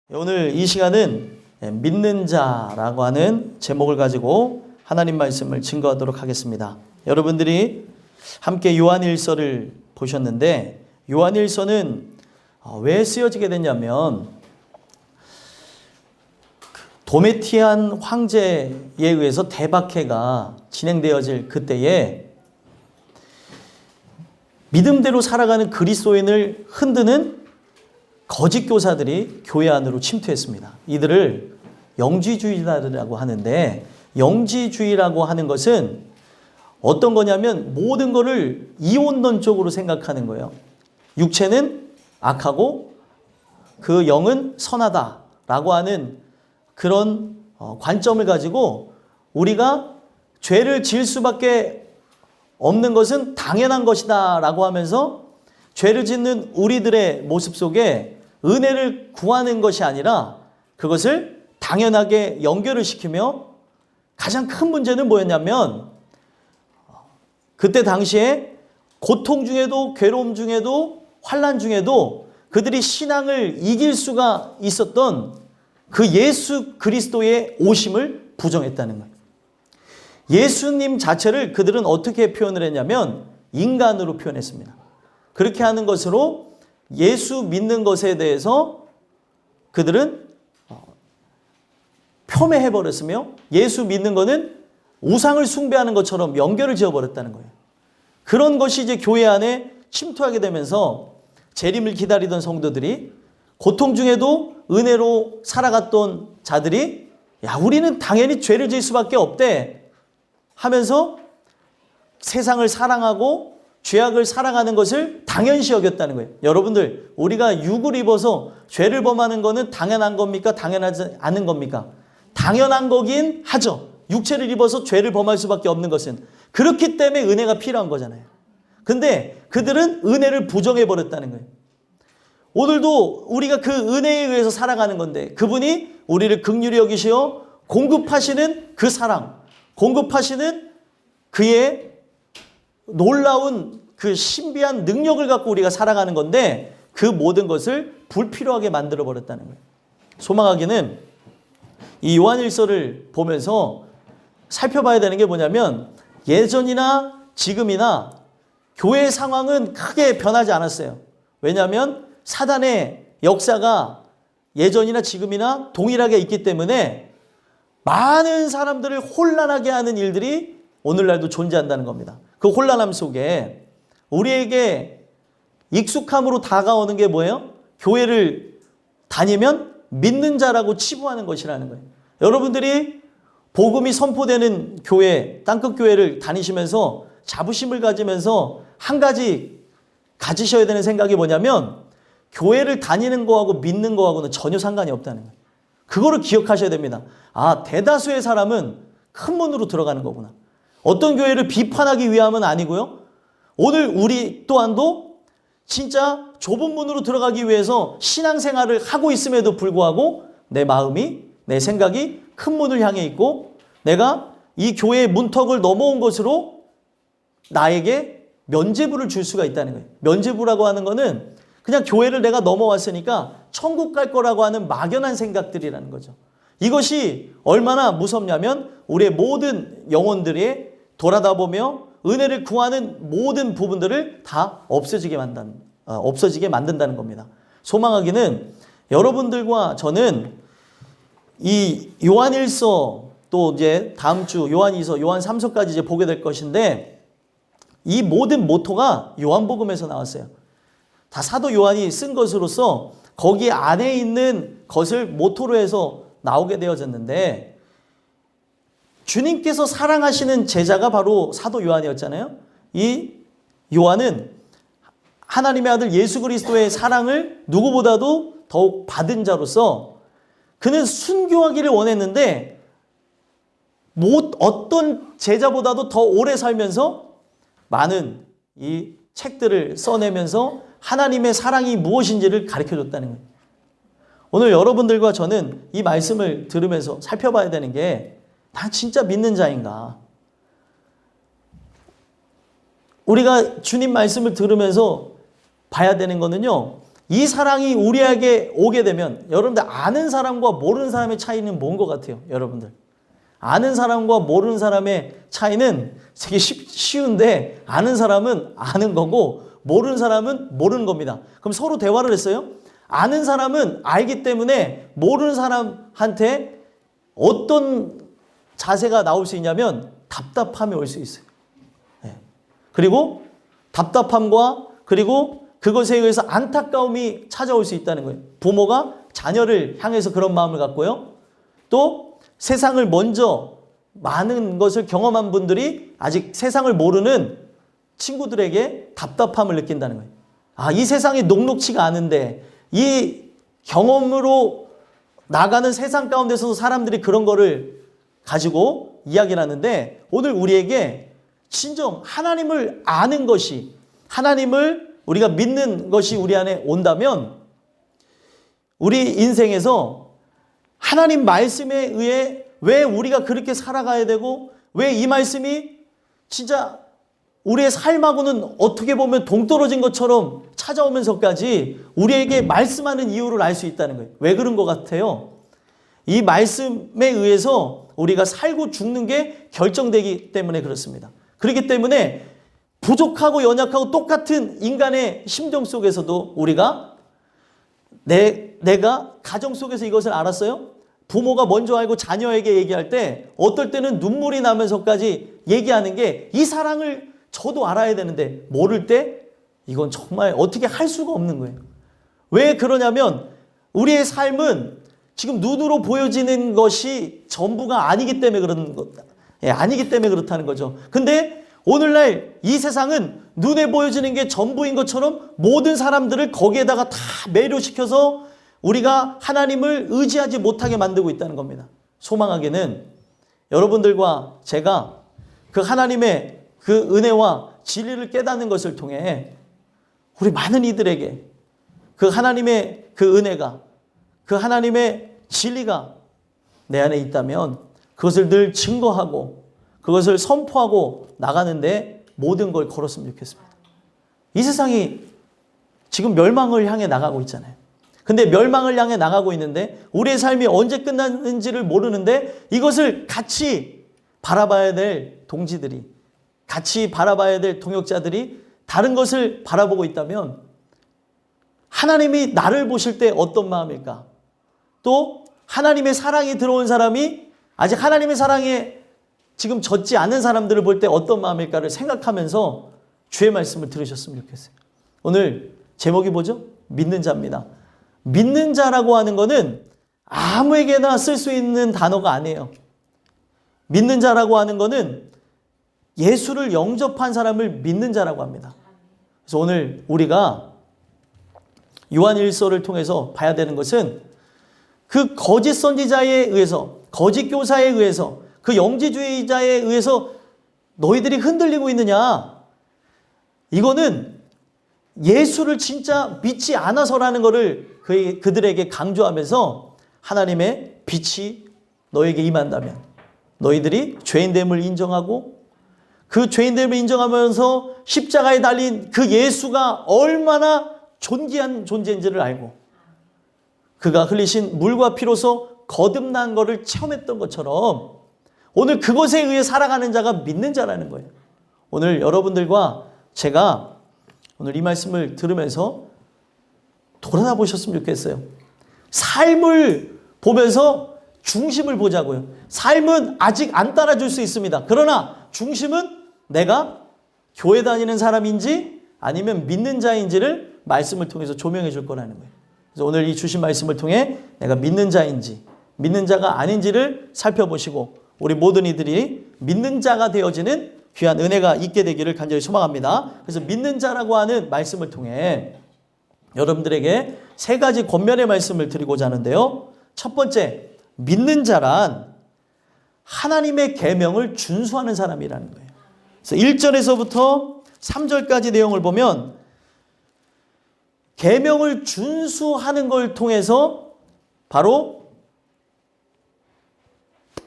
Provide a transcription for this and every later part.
오늘 이 시간은 믿는 자라고 하는 제목을 가지고 하나님 말씀을 증거하도록 하겠습니다. 여러분들이 함께 요한일서를 보셨는데 요한일서는 왜 쓰여지게 됐냐면 도메티안 황제에 의해서 대박해가 진행되어질 그때에 믿음대로 살아가는 그리스도인을 흔드는 거짓 교사들이 교회 안으로 침투했습니다. 이들을 영지주의자라고 하는데, 영지주의라고 하는 것은 어떤 거냐면 모든 것을 이원론적으로 생각하는 거예요. 육체는 악하고 그 영은 선하다라고 하는 그런 관점을 가지고 우리가 죄를 지을 수밖에 없는 것은 당연한 것이다 라고 하면서 죄를 짓는 우리들의 모습 속에 은혜를 구하는 것이 아니라 그것을 당연하게 연결을 시키며, 가장 큰 문제는 뭐였냐면 그때 당시에 고통 중에도 괴로움 중에도 환난 중에도 그들이 신앙을 이길 수가 있었던 그 예수 그리스도의 오심을 부정했다는 거예요. 예수님 자체를 그들은 어떻게 표현을 했냐면 인간으로 표현했습니다. 그렇게 하는 것으로 예수 믿는 것에 대해서 그들은 폄훼해버렸으며 예수 믿는 것은 우상을 숭배하는 것처럼 연결을 지어버렸다는 거예요. 그런 것이 이제 교회 안에 침투하게 되면서 재림을 기다리던 성도들이, 고통 중에도 은혜로 살아갔던 자들이 야, 우리는 당연히 죄를 지을 수밖에 없대 하면서 세상을 사랑하고 죄악을 사랑하는 것을 당연시 여겼다는 거예요. 여러분들, 우리가 육을 입어서 죄를 범하는 것은 당연한 겁니까? 당연하지 않은 겁니까? 당연한 거긴 하죠. 육체를 입어서 죄를 범할 수밖에 없는 것은. 그렇기 때문에 은혜가 필요한 거잖아요. 근데 그들은 은혜를 부정해버렸다는 거예요. 오늘도 우리가 그 은혜에 의해서 살아가는 건데, 그분이 우리를 긍휼히 여기시어 공급하시는 그 사랑, 공급하시는 그의 놀라운 그 신비한 능력을 갖고 우리가 살아가는 건데, 그 모든 것을 불필요하게 만들어 버렸다는 거예요. 소망하기는 이 요한일서를 보면서 살펴봐야 되는 게 뭐냐면, 예전이나 지금이나 교회의 상황은 크게 변하지 않았어요. 왜냐하면 사단의 역사가 예전이나 지금이나 동일하게 있기 때문에 많은 사람들을 혼란하게 하는 일들이 오늘날도 존재한다는 겁니다. 그 혼란함 속에 우리에게 익숙함으로 다가오는 게 뭐예요? 교회를 다니면 믿는 자라고 치부하는 것이라는 거예요. 여러분들이 복음이 선포되는 교회, 땅끝 교회를 다니시면서 자부심을 가지면서 한 가지 가지셔야 되는 생각이 뭐냐면, 교회를 다니는 거하고 믿는 거하고는 전혀 상관이 없다는 거예요. 그거를 기억하셔야 됩니다. 아, 대다수의 사람은 큰 문으로 들어가는 거구나. 어떤 교회를 비판하기 위함은 아니고요. 오늘 우리 또한도 진짜 좁은 문으로 들어가기 위해서 신앙생활을 하고 있음에도 불구하고 내 마음이, 내 생각이 큰 문을 향해 있고, 내가 이 교회의 문턱을 넘어온 것으로 나에게 면죄부를 줄 수가 있다는 거예요. 면죄부라고 하는 거는 그냥 교회를 내가 넘어왔으니까 천국 갈 거라고 하는 막연한 생각들이라는 거죠. 이것이 얼마나 무섭냐면 우리의 모든 영혼들이 돌아다 보며 은혜를 구하는 모든 부분들을 다 없어지게 만든다는 겁니다. 소망하기는 여러분들과 저는 이 요한일서, 또 이제 다음 주 요한이서, 요한 3서까지 이제 보게 될 것인데, 이 모든 모토가 요한복음에서 나왔어요. 다 사도 요한이 쓴 것으로서 거기 안에 있는 것을 모토로 해서 나오게 되어졌는데, 주님께서 사랑하시는 제자가 바로 사도 요한이었잖아요. 이 요한은 하나님의 아들 예수 그리스도의 사랑을 누구보다도 더욱 받은 자로서 그는 순교하기를 원했는데, 어떤 제자보다도 더 오래 살면서 많은 이 책들을 써내면서 하나님의 사랑이 무엇인지를 가르쳐줬다는 거예요. 오늘 여러분들과 저는 이 말씀을 들으면서 살펴봐야 되는 게, 난 진짜 믿는 자인가? 우리가 주님 말씀을 들으면서 봐야 되는 거는요, 이 사랑이 우리에게 오게 되면 여러분들 아는 사람과 모르는 사람의 차이는 뭔 것 같아요? 여러분들 아는 사람과 모르는 사람의 차이는 되게 쉬운데 아는 사람은 아는 거고 모르는 사람은 모르는 겁니다. 그럼 서로 대화를 했어요. 아는 사람은 알기 때문에 모르는 사람한테 어떤 자세가 나올 수 있냐면 답답함이 올 수 있어요. 네. 그리고 답답함과 그리고 그것에 의해서 안타까움이 찾아올 수 있다는 거예요. 부모가 자녀를 향해서 그런 마음을 갖고요. 또 세상을 먼저 많은 것을 경험한 분들이 아직 세상을 모르는 친구들에게 답답함을 느낀다는 거예요. 아, 이 세상이 녹록치가 않은데 이 경험으로 나가는 세상 가운데서도 사람들이 그런 거를 가지고 이야기를 하는데 오늘 우리에게 진정 하나님을 아는 것이 하나님을 우리가 믿는 것이 우리 안에 온다면 우리 인생에서 하나님 말씀에 의해 왜 우리가 그렇게 살아가야 되고 왜 이 말씀이 진짜 우리의 삶하고는 어떻게 보면 동떨어진 것처럼 찾아오면서까지 우리에게 말씀하는 이유를 알 수 있다는 거예요. 왜 그런 것 같아요? 이 말씀에 의해서 우리가 살고 죽는 게 결정되기 때문에 그렇습니다. 그렇기 때문에 부족하고 연약하고 똑같은 인간의 심정 속에서도 우리가 내가 가정 속에서 이것을 알았어요? 부모가 먼저 알고 자녀에게 얘기할 때 어떨 때는 눈물이 나면서까지 얘기하는 게 이 사랑을 저도 알아야 되는데 모를 때 이건 정말 어떻게 할 수가 없는 거예요. 왜 그러냐면 우리의 삶은 지금 눈으로 보여지는 것이 전부가 아니기 때문에 그런 것, 아니기 때문에 그렇다는 거죠. 근데 오늘날 이 세상은 눈에 보여지는 게 전부인 것처럼 모든 사람들을 거기에다가 다 매료시켜서 우리가 하나님을 의지하지 못하게 만들고 있다는 겁니다. 소망하게는 여러분들과 제가 그 하나님의 그 은혜와 진리를 깨닫는 것을 통해 우리 많은 이들에게 그 하나님의 그 은혜가 그 하나님의 진리가 내 안에 있다면 그것을 늘 증거하고 그것을 선포하고 나가는데 모든 걸 걸었으면 좋겠습니다. 이 세상이 지금 멸망을 향해 나가고 있잖아요. 근데 멸망을 향해 나가고 있는데 우리의 삶이 언제 끝나는지를 모르는데 이것을 같이 바라봐야 될 동지들이 같이 바라봐야 될 동역자들이 다른 것을 바라보고 있다면 하나님이 나를 보실 때 어떤 마음일까? 또 하나님의 사랑이 들어온 사람이 아직 하나님의 사랑에 지금 젖지 않은 사람들을 볼 때 어떤 마음일까를 생각하면서 주의 말씀을 들으셨으면 좋겠어요. 오늘 제목이 뭐죠? 믿는 자입니다. 믿는 자라고 하는 것은 아무에게나 쓸 수 있는 단어가 아니에요. 믿는 자라고 하는 것은 예수를 영접한 사람을 믿는 자라고 합니다. 그래서 오늘 우리가 요한일서를 통해서 봐야 되는 것은 그 거짓 선지자에 의해서, 거짓 교사에 의해서, 그 영지주의자에 의해서 너희들이 흔들리고 있느냐? 이거는 예수를 진짜 믿지 않아서라는 것을 그들에게 강조하면서 하나님의 빛이 너에게 임한다면 너희들이 죄인됨을 인정하고 그 죄인됨을 인정하면서 십자가에 달린 그 예수가 얼마나 존귀한 존재인지를 알고 그가 흘리신 물과 피로서 거듭난 것을 체험했던 것처럼 오늘 그것에 의해 살아가는 자가 믿는 자라는 거예요. 오늘 여러분들과 제가 오늘 이 말씀을 들으면서 돌아다 보셨으면 좋겠어요. 삶을 보면서 중심을 보자고요. 삶은 아직 안 따라줄 수 있습니다. 그러나 중심은 내가 교회 다니는 사람인지 아니면 믿는 자인지를 말씀을 통해서 조명해 줄 거라는 거예요. 그래서 오늘 이 주신 말씀을 통해 내가 믿는 자인지 믿는 자가 아닌지를 살펴보시고 우리 모든 이들이 믿는 자가 되어지는 귀한 은혜가 있게 되기를 간절히 소망합니다. 그래서 믿는 자라고 하는 말씀을 통해 여러분들에게 세 가지 권면의 말씀을 드리고자 하는데요. 첫 번째, 믿는 자란 하나님의 계명을 준수하는 사람이라는 거예요. 그래서 1절에서부터 3절까지 내용을 보면 계명을 준수하는 걸 통해서 바로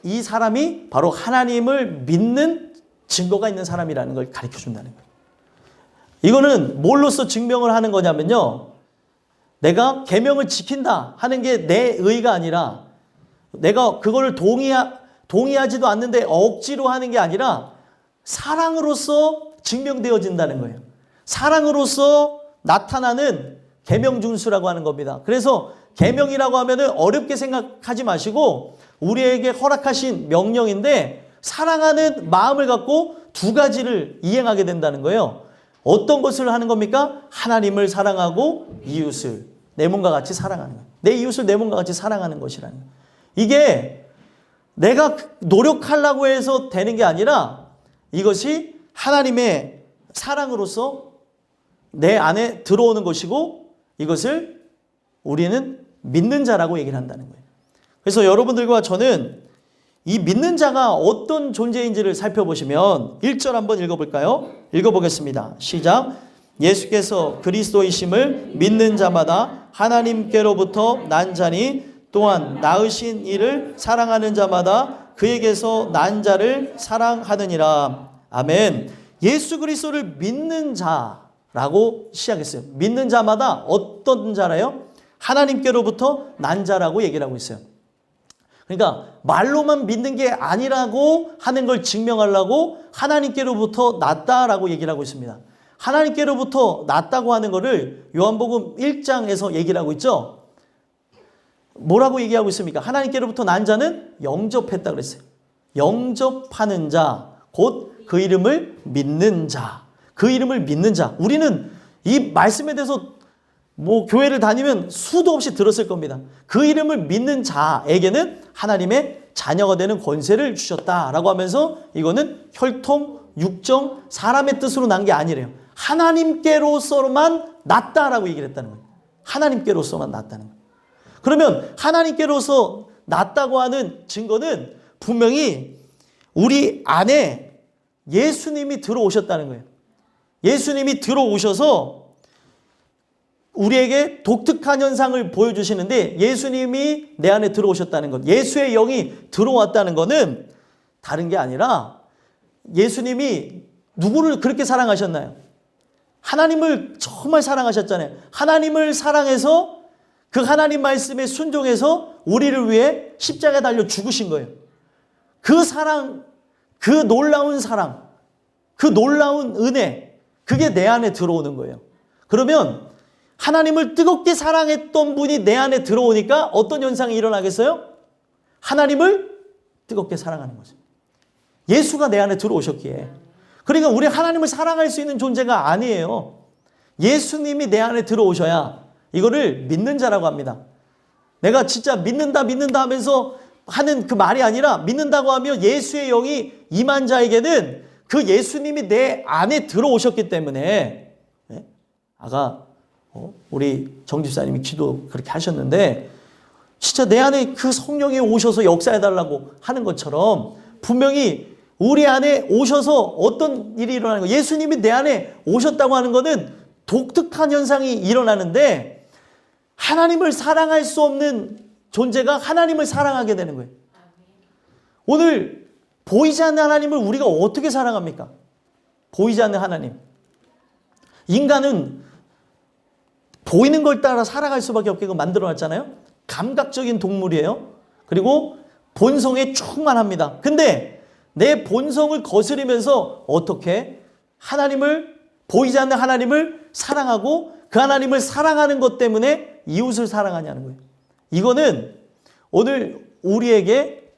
이 사람이 바로 하나님을 믿는 증거가 있는 사람이라는 걸 가르쳐 준다는 거예요. 이거는 뭘로써 증명을 하는 거냐면요. 내가 계명을 지킨다 하는 게 내 의가 아니라 내가 그걸 동의하지도 않는데 억지로 하는 게 아니라 사랑으로서 증명되어진다는 거예요. 사랑으로서 나타나는 계명 준수라고 하는 겁니다. 그래서 계명이라고 하면은 어렵게 생각하지 마시고 우리에게 허락하신 명령인데 사랑하는 마음을 갖고 두 가지를 이행하게 된다는 거예요. 어떤 것을 하는 겁니까? 하나님을 사랑하고 이웃을 내 몸과 같이 사랑하는 거예요. 내 이웃을 내 몸과 같이 사랑하는 것이라는 거예요. 이게 내가 노력하려고 해서 되는 게 아니라 이것이 하나님의 사랑으로서 내 안에 들어오는 것이고 이것을 우리는 믿는 자라고 얘기를 한다는 거예요. 그래서 여러분들과 저는 이 믿는 자가 어떤 존재인지를 살펴보시면 1절 한번 읽어볼까요? 읽어보겠습니다. 시작. 예수께서 그리스도이심을 믿는 자마다 하나님께로부터 난 자니 또한 낳으신 이를 사랑하는 자마다 그에게서 난 자를 사랑하느니라. 아멘. 예수 그리스도를 믿는 자라고 시작했어요. 믿는 자마다 어떤 자라요? 하나님께로부터 난 자라고 얘기를 하고 있어요. 그러니까 말로만 믿는 게 아니라고 하는 걸 증명하려고 하나님께로부터 났다라고 얘기를 하고 있습니다. 하나님께로부터 났다고 하는 거를 요한복음 1장에서 얘기를 하고 있죠. 뭐라고 얘기하고 있습니까? 하나님께로부터 난 자는 영접했다고 그랬어요. 영접하는 자, 곧 그 이름을 믿는 자. 그 이름을 믿는 자. 우리는 이 말씀에 대해서 교회를 다니면 수도 없이 들었을 겁니다. 그 이름을 믿는 자에게는 하나님의 자녀가 되는 권세를 주셨다라고 하면서 이거는 혈통, 육정, 사람의 뜻으로 난 게 아니래요. 하나님께로서만 났다라고 얘기를 했다는 거예요. 하나님께로서만 났다는 거예요. 그러면 하나님께로서 났다고 하는 증거는 분명히 우리 안에 예수님이 들어오셨다는 거예요. 예수님이 들어오셔서 우리에게 독특한 현상을 보여주시는데 예수님이 내 안에 들어오셨다는 것, 예수의 영이 들어왔다는 것은 다른 게 아니라 예수님이 누구를 그렇게 사랑하셨나요? 하나님을 정말 사랑하셨잖아요. 하나님을 사랑해서 그 하나님 말씀에 순종해서 우리를 위해 십자가에 달려 죽으신 거예요. 그 사랑, 그 놀라운 사랑, 그 놀라운 은혜, 그게 내 안에 들어오는 거예요. 그러면 하나님을 뜨겁게 사랑했던 분이 내 안에 들어오니까 어떤 현상이 일어나겠어요? 하나님을 뜨겁게 사랑하는 거죠. 예수가 내 안에 들어오셨기에. 그러니까 우리 하나님을 사랑할 수 있는 존재가 아니에요. 예수님이 내 안에 들어오셔야 이거를 믿는 자라고 합니다. 내가 진짜 믿는다 하면서 하는 그 말이 아니라 믿는다고 하면 예수의 영이 임한 자에게는 그 예수님이 내 안에 들어오셨기 때문에 아까 우리 정 집사님이 기도 그렇게 하셨는데 진짜 내 안에 그 성령이 오셔서 역사해달라고 하는 것처럼 분명히 우리 안에 오셔서 어떤 일이 일어나는 거예요. 예수님이 내 안에 오셨다고 하는 것은 독특한 현상이 일어나는데 하나님을 사랑할 수 없는 존재가 하나님을 사랑하게 되는 거예요. 오늘 보이지 않는 하나님을 우리가 어떻게 사랑합니까? 보이지 않는 하나님. 인간은 보이는 걸 따라 살아갈 수밖에 없게 만들어놨잖아요. 감각적인 동물이에요. 그리고 본성에 충만합니다. 근데 내 본성을 거스르면서 어떻게 하나님을, 보이지 않는 하나님을 사랑하고 그 하나님을 사랑하는 것 때문에 이웃을 사랑하냐는 거예요. 이거는 오늘 우리에게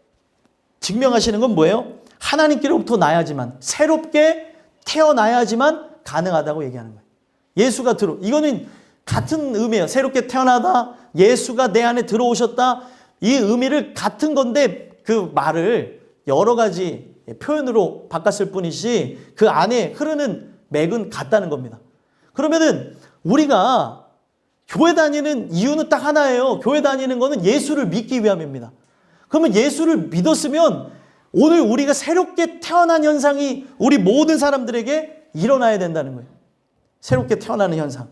증명하시는 건 뭐예요? 하나님께로부터 나야지만, 새롭게 태어나야지만 가능하다고 얘기하는 거예요. 예수가 이거는 같은 의미예요. 새롭게 태어나다, 예수가 내 안에 들어오셨다. 이 의미를 같은 건데 그 말을 여러 가지 표현으로 바꿨을 뿐이지 그 안에 흐르는 맥은 같다는 겁니다. 그러면은 우리가 교회 다니는 이유는 딱 하나예요. 교회 다니는 거는 예수를 믿기 위함입니다. 그러면 예수를 믿었으면 오늘 우리가 새롭게 태어난 현상이 우리 모든 사람들에게 일어나야 된다는 거예요. 새롭게 태어나는 현상.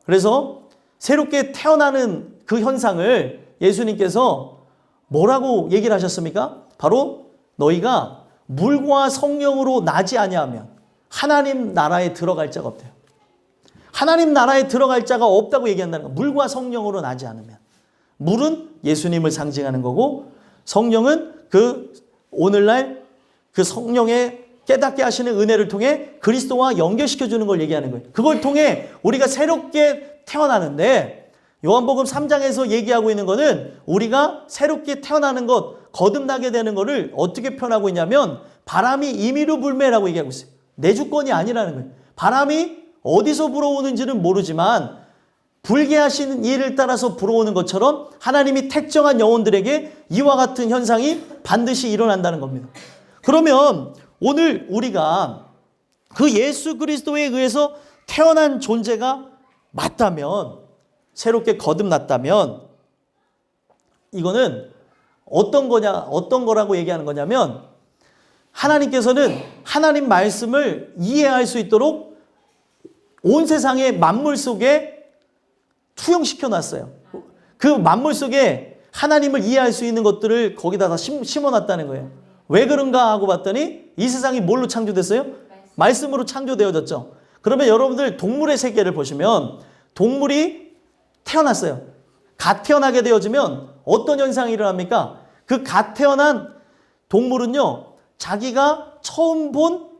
그래서 새롭게 태어나는 그 현상을 예수님께서 뭐라고 얘기를 하셨습니까? 바로 너희가 물과 성령으로 나지 아니하면 하나님 나라에 들어갈 자가 없대요. 하나님 나라에 들어갈 자가 없다고 얘기한다는 거예요. 물과 성령으로 나지 않으면. 물은 예수님을 상징하는 거고 성령은 그 오늘날 그 성령의 깨닫게 하시는 은혜를 통해 그리스도와 연결시켜주는 걸 얘기하는 거예요. 그걸 통해 우리가 새롭게 태어나는데 요한복음 3장에서 얘기하고 있는 거는 우리가 새롭게 태어나는 것, 거듭나게 되는 거를 어떻게 표현하고 있냐면 바람이 임의로 불매라고 얘기하고 있어요. 내 주권이 아니라는 거예요. 바람이 어디서 불어오는지는 모르지만 불개하시는 일을 따라서 불어오는 것처럼 하나님이 택정한 영혼들에게 이와 같은 현상이 반드시 일어난다는 겁니다. 그러면 오늘 우리가 그 예수 그리스도에 의해서 태어난 존재가 맞다면, 새롭게 거듭났다면 이거는 어떤 거라고 얘기하는 거냐면 하나님께서는 하나님 말씀을 이해할 수 있도록 온 세상의 만물 속에 투영시켜 놨어요. 그 만물 속에 하나님을 이해할 수 있는 것들을 거기다 다 심어놨다는 거예요. 왜 그런가 하고 봤더니 이 세상이 뭘로 창조됐어요? 말씀으로 창조되어졌죠. 그러면 여러분들 동물의 세계를 보시면 동물이 태어났어요. 갓 태어나게 되어지면 어떤 현상이 일어납니까? 그 갓 태어난 동물은요, 자기가 처음 본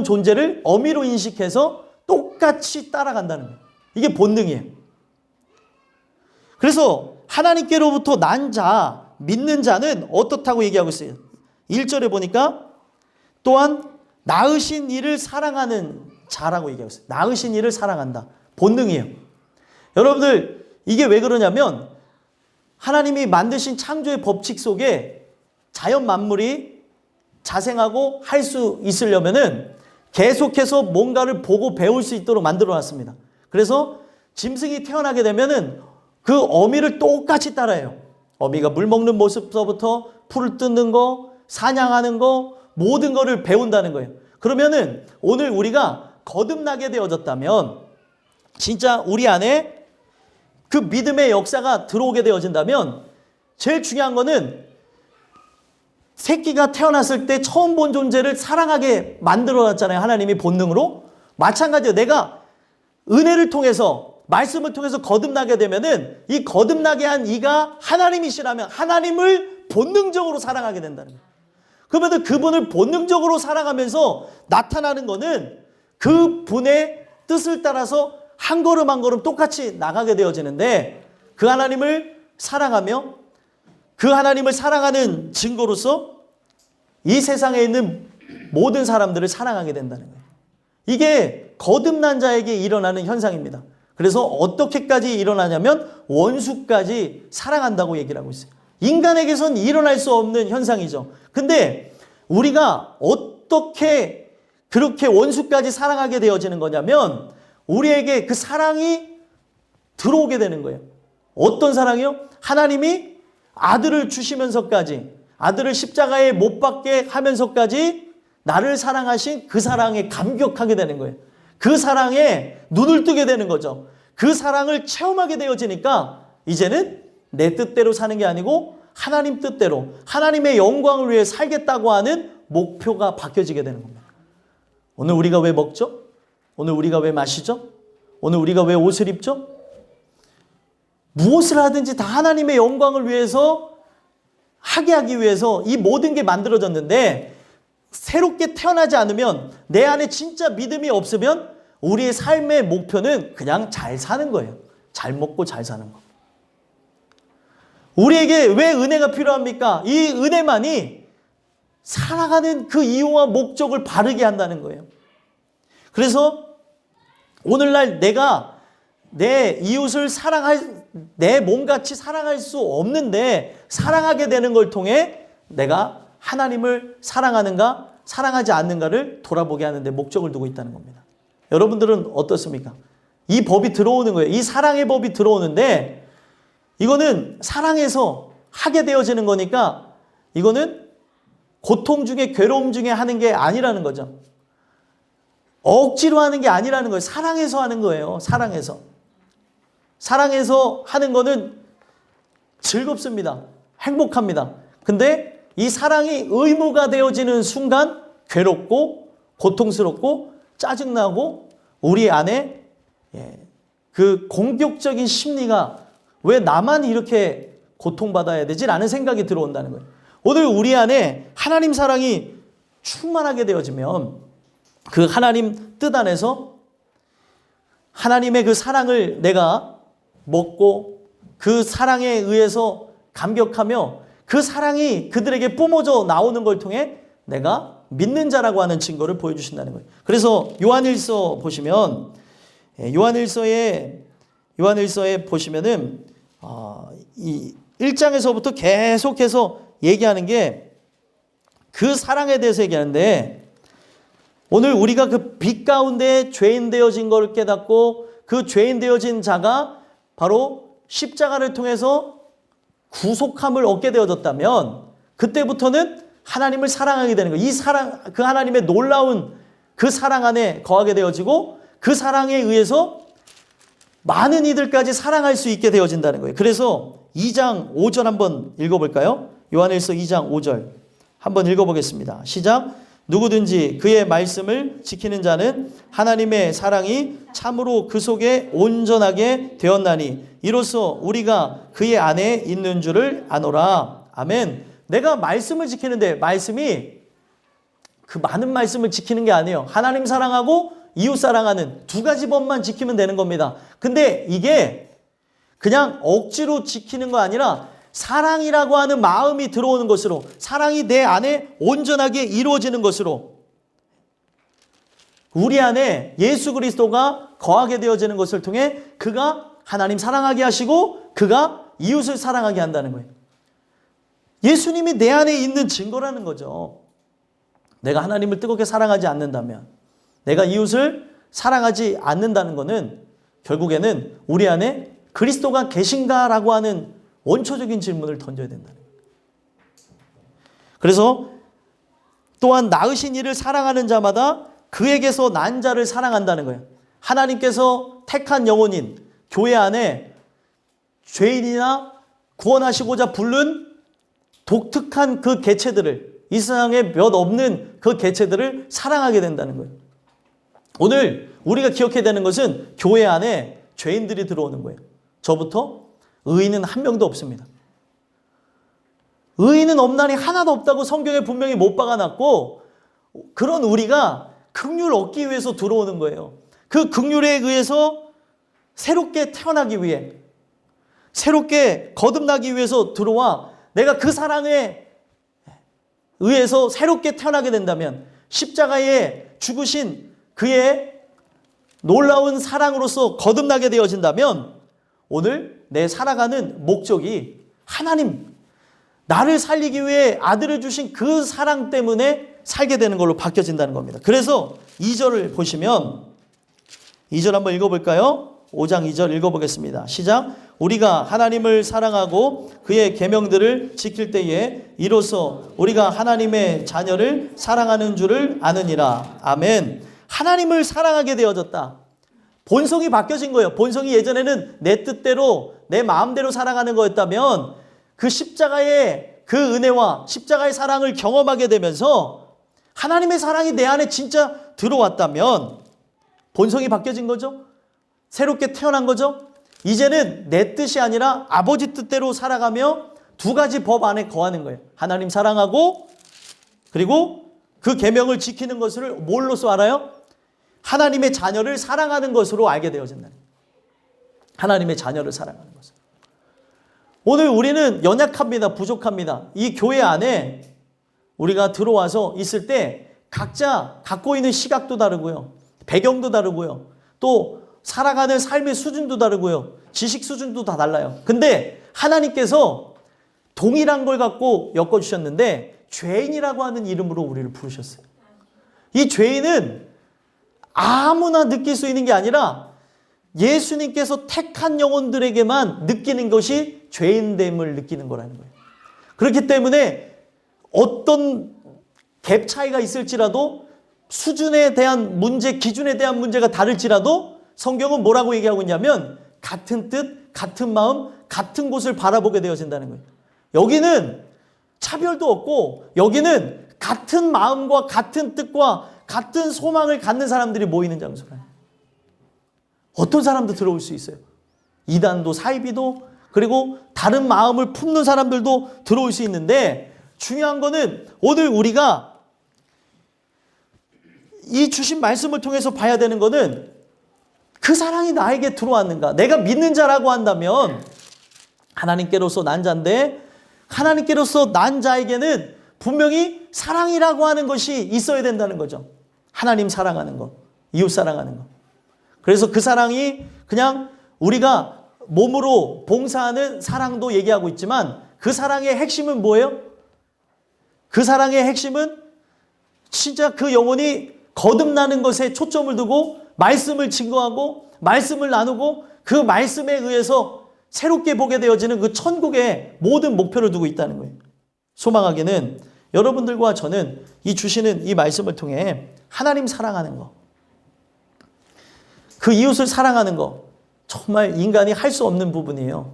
존재를 어미로 인식해서 똑같이 따라간다는 거예요. 이게 본능이에요. 그래서 하나님께로부터 난 자, 믿는 자는 어떻다고 얘기하고 있어요? 1절에 보니까 또한 낳으신 이를 사랑하는 자라고 얘기하고 있어요. 낳으신 이를 사랑한다. 본능이에요. 여러분들 이게 왜 그러냐면 하나님이 만드신 창조의 법칙 속에 자연 만물이 자생하고 할 수 있으려면은 계속해서 뭔가를 보고 배울 수 있도록 만들어 놨습니다. 그래서 짐승이 태어나게 되면은 그 어미를 똑같이 따라해요. 어미가 물 먹는 모습서부터 풀을 뜯는 거, 사냥하는 거, 모든 거를 배운다는 거예요. 그러면은 오늘 우리가 거듭나게 되어졌다면 진짜 우리 안에 그 믿음의 역사가 들어오게 되어진다면 제일 중요한 거는 새끼가 태어났을 때 처음 본 존재를 사랑하게 만들어놨잖아요. 하나님이 본능으로. 마찬가지로 내가 은혜를 통해서 말씀을 통해서 거듭나게 되면은 이 거듭나게 한 이가 하나님이시라면 하나님을 본능적으로 사랑하게 된다는 거예요. 그러면 그분을 본능적으로 사랑하면서 나타나는 거는 그 분의 뜻을 따라서 한 걸음 한 걸음 똑같이 나가게 되어지는데 그 하나님을 사랑하며 그 하나님을 사랑하는 증거로서 이 세상에 있는 모든 사람들을 사랑하게 된다는 거예요. 이게 거듭난 자에게 일어나는 현상입니다. 그래서 어떻게까지 일어나냐면 원수까지 사랑한다고 얘기를 하고 있어요. 인간에게선 일어날 수 없는 현상이죠. 근데 우리가 어떻게 그렇게 원수까지 사랑하게 되어지는 거냐면 우리에게 그 사랑이 들어오게 되는 거예요. 어떤 사랑이요? 하나님이 아들을 주시면서까지 아들을 십자가에 못 박게 하면서까지 나를 사랑하신 그 사랑에 감격하게 되는 거예요. 그 사랑에 눈을 뜨게 되는 거죠. 그 사랑을 체험하게 되어지니까 이제는 내 뜻대로 사는 게 아니고 하나님 뜻대로 하나님의 영광을 위해 살겠다고 하는 목표가 바뀌어지게 되는 겁니다. 오늘 우리가 왜 먹죠? 오늘 우리가 왜 마시죠? 오늘 우리가 왜 옷을 입죠? 무엇을 하든지 다 하나님의 영광을 위해서 하게 하기 위해서 이 모든 게 만들어졌는데 새롭게 태어나지 않으면 내 안에 진짜 믿음이 없으면 우리의 삶의 목표는 그냥 잘 사는 거예요. 잘 먹고 잘 사는 거. 우리에게 왜 은혜가 필요합니까? 이 은혜만이 살아가는 그 이유와 목적을 바르게 한다는 거예요. 그래서 오늘날 내가 내 이웃을 내 몸같이 사랑할 수 없는데 사랑하게 되는 걸 통해 내가 하나님을 사랑하는가 사랑하지 않는가를 돌아보게 하는데 목적을 두고 있다는 겁니다. 여러분들은 어떻습니까? 이 법이 들어오는 거예요. 이 사랑의 법이 들어오는데 이거는 사랑해서 하게 되어지는 거니까 이거는 고통 중에 괴로움 중에 하는 게 아니라는 거죠. 억지로 하는 게 아니라는 거예요. 사랑해서 하는 거예요. 사랑해서 하는 거는 즐겁습니다. 행복합니다. 근데 이 사랑이 의무가 되어지는 순간 괴롭고 고통스럽고 짜증나고 우리 안에 그 공격적인 심리가 왜 나만 이렇게 고통받아야 되지? 라는 생각이 들어온다는 거예요. 오늘 우리 안에 하나님 사랑이 충만하게 되어지면 그 하나님 뜻 안에서 하나님의 그 사랑을 내가 먹고 그 사랑에 의해서 감격하며 그 사랑이 그들에게 뿜어져 나오는 걸 통해 내가 믿는 자라고 하는 증거를 보여주신다는 거예요. 그래서 요한일서 보시면 요한일서에 보시면은 이 1장에서부터 계속해서 얘기하는 게 그 사랑에 대해서 얘기하는데 오늘 우리가 그 빛 가운데 죄인 되어진 걸 깨닫고 그 죄인 되어진 자가 바로 십자가를 통해서 구속함을 얻게 되어졌다면 그때부터는 하나님을 사랑하게 되는 거예요. 이 사랑, 그 하나님의 놀라운 그 사랑 안에 거하게 되어지고 그 사랑에 의해서 많은 이들까지 사랑할 수 있게 되어진다는 거예요. 그래서 2장 5절 한번 읽어볼까요? 요한일서 2장 5절 한번 읽어보겠습니다. 시작. 누구든지 그의 말씀을 지키는 자는 하나님의 사랑이 참으로 그 속에 온전하게 되었나니 이로써 우리가 그의 안에 있는 줄을 아노라. 아멘. 내가 말씀을 지키는데 말씀이 그 많은 말씀을 지키는 게 아니에요. 하나님 사랑하고 이웃 사랑하는 두 가지 법만 지키면 되는 겁니다. 근데 이게 그냥 억지로 지키는 거 아니라 사랑이라고 하는 마음이 들어오는 것으로 사랑이 내 안에 온전하게 이루어지는 것으로 우리 안에 예수 그리스도가 거하게 되어지는 것을 통해 그가 하나님 사랑하게 하시고 그가 이웃을 사랑하게 한다는 거예요. 예수님이 내 안에 있는 증거라는 거죠. 내가 하나님을 뜨겁게 사랑하지 않는다면 내가 이웃을 사랑하지 않는다는 것은 결국에는 우리 안에 그리스도가 계신가라고 하는 원초적인 질문을 던져야 된다는 거예요. 그래서 또한 낳으신 이를 사랑하는 자마다 그에게서 난 자를 사랑한다는 거예요. 하나님께서 택한 영혼인 교회 안에 죄인이나 구원하시고자 부른 독특한 그 개체들을 이 세상에 몇 없는 그 개체들을 사랑하게 된다는 거예요. 오늘 우리가 기억해야 되는 것은 교회 안에 죄인들이 들어오는 거예요. 저부터 의인은 한 명도 없습니다. 의인은 없나니 하나도 없다고 성경에 분명히 못 박아놨고 그런 우리가 긍휼을 얻기 위해서 들어오는 거예요. 그 긍휼에 의해서 새롭게 태어나기 위해 새롭게 거듭나기 위해서 들어와 내가 그 사랑에 의해서 새롭게 태어나게 된다면 십자가에 죽으신 그의 놀라운 사랑으로서 거듭나게 되어진다면 오늘 내 살아가는 목적이 하나님 나를 살리기 위해 아들을 주신 그 사랑 때문에 살게 되는 걸로 바뀌어진다는 겁니다. 그래서 2절을 보시면 2절 한번 읽어볼까요? 5장 2절 읽어보겠습니다. 시작. 우리가 하나님을 사랑하고 그의 계명들을 지킬 때에 이로써 우리가 하나님의 자녀를 사랑하는 줄을 아느니라. 아멘. 하나님을 사랑하게 되어졌다. 본성이 바뀌어진 거예요. 본성이 예전에는 내 뜻대로 내 마음대로 살아가는 거였다면 그 십자가의 그 은혜와 십자가의 사랑을 경험하게 되면서 하나님의 사랑이 내 안에 진짜 들어왔다면 본성이 바뀌어진 거죠. 새롭게 태어난 거죠. 이제는 내 뜻이 아니라 아버지 뜻대로 살아가며 두 가지 법 안에 거하는 거예요. 하나님 사랑하고 그리고 그 계명을 지키는 것을 뭘로써 알아요? 하나님의 자녀를 사랑하는 것으로 알게 되어진다는 거예요. 하나님의 자녀를 사랑하는 것으로. 오늘 우리는 연약합니다. 부족합니다. 이 교회 안에 우리가 들어와서 있을 때 각자 갖고 있는 시각도 다르고요. 배경도 다르고요. 또 살아가는 삶의 수준도 다르고요. 지식 수준도 다 달라요. 근데 하나님께서 동일한 걸 갖고 엮어주셨는데 죄인이라고 하는 이름으로 우리를 부르셨어요. 이 죄인은 아무나 느낄 수 있는 게 아니라 예수님께서 택한 영혼들에게만 느끼는 것이 죄인됨을 느끼는 거라는 거예요. 그렇기 때문에 어떤 갭 차이가 있을지라도 수준에 대한 문제, 기준에 대한 문제가 다를지라도 성경은 뭐라고 얘기하고 있냐면 같은 뜻, 같은 마음, 같은 곳을 바라보게 되어진다는 거예요. 여기는 차별도 없고 여기는 같은 마음과 같은 뜻과 같은 소망을 갖는 사람들이 모이는 장소라요. 어떤 사람도 들어올 수 있어요. 이단도 사이비도 그리고 다른 마음을 품는 사람들도 들어올 수 있는데 중요한 거는 오늘 우리가 이 주신 말씀을 통해서 봐야 되는 거는 그 사랑이 나에게 들어왔는가. 내가 믿는 자라고 한다면 하나님께로서 난 자인데 하나님께로서 난 자에게는 분명히 사랑이라고 하는 것이 있어야 된다는 거죠. 하나님 사랑하는 것, 이웃 사랑하는 것. 그래서 그 사랑이 그냥 우리가 몸으로 봉사하는 사랑도 얘기하고 있지만 그 사랑의 핵심은 뭐예요? 그 사랑의 핵심은 진짜 그 영혼이 거듭나는 것에 초점을 두고 말씀을 증거하고 말씀을 나누고 그 말씀에 의해서 새롭게 보게 되어지는 그 천국의 모든 목표를 두고 있다는 거예요. 소망하기는 여러분들과 저는 이 주시는 이 말씀을 통해 하나님 사랑하는 거, 그 이웃을 사랑하는 거 정말 인간이 할 수 없는 부분이에요.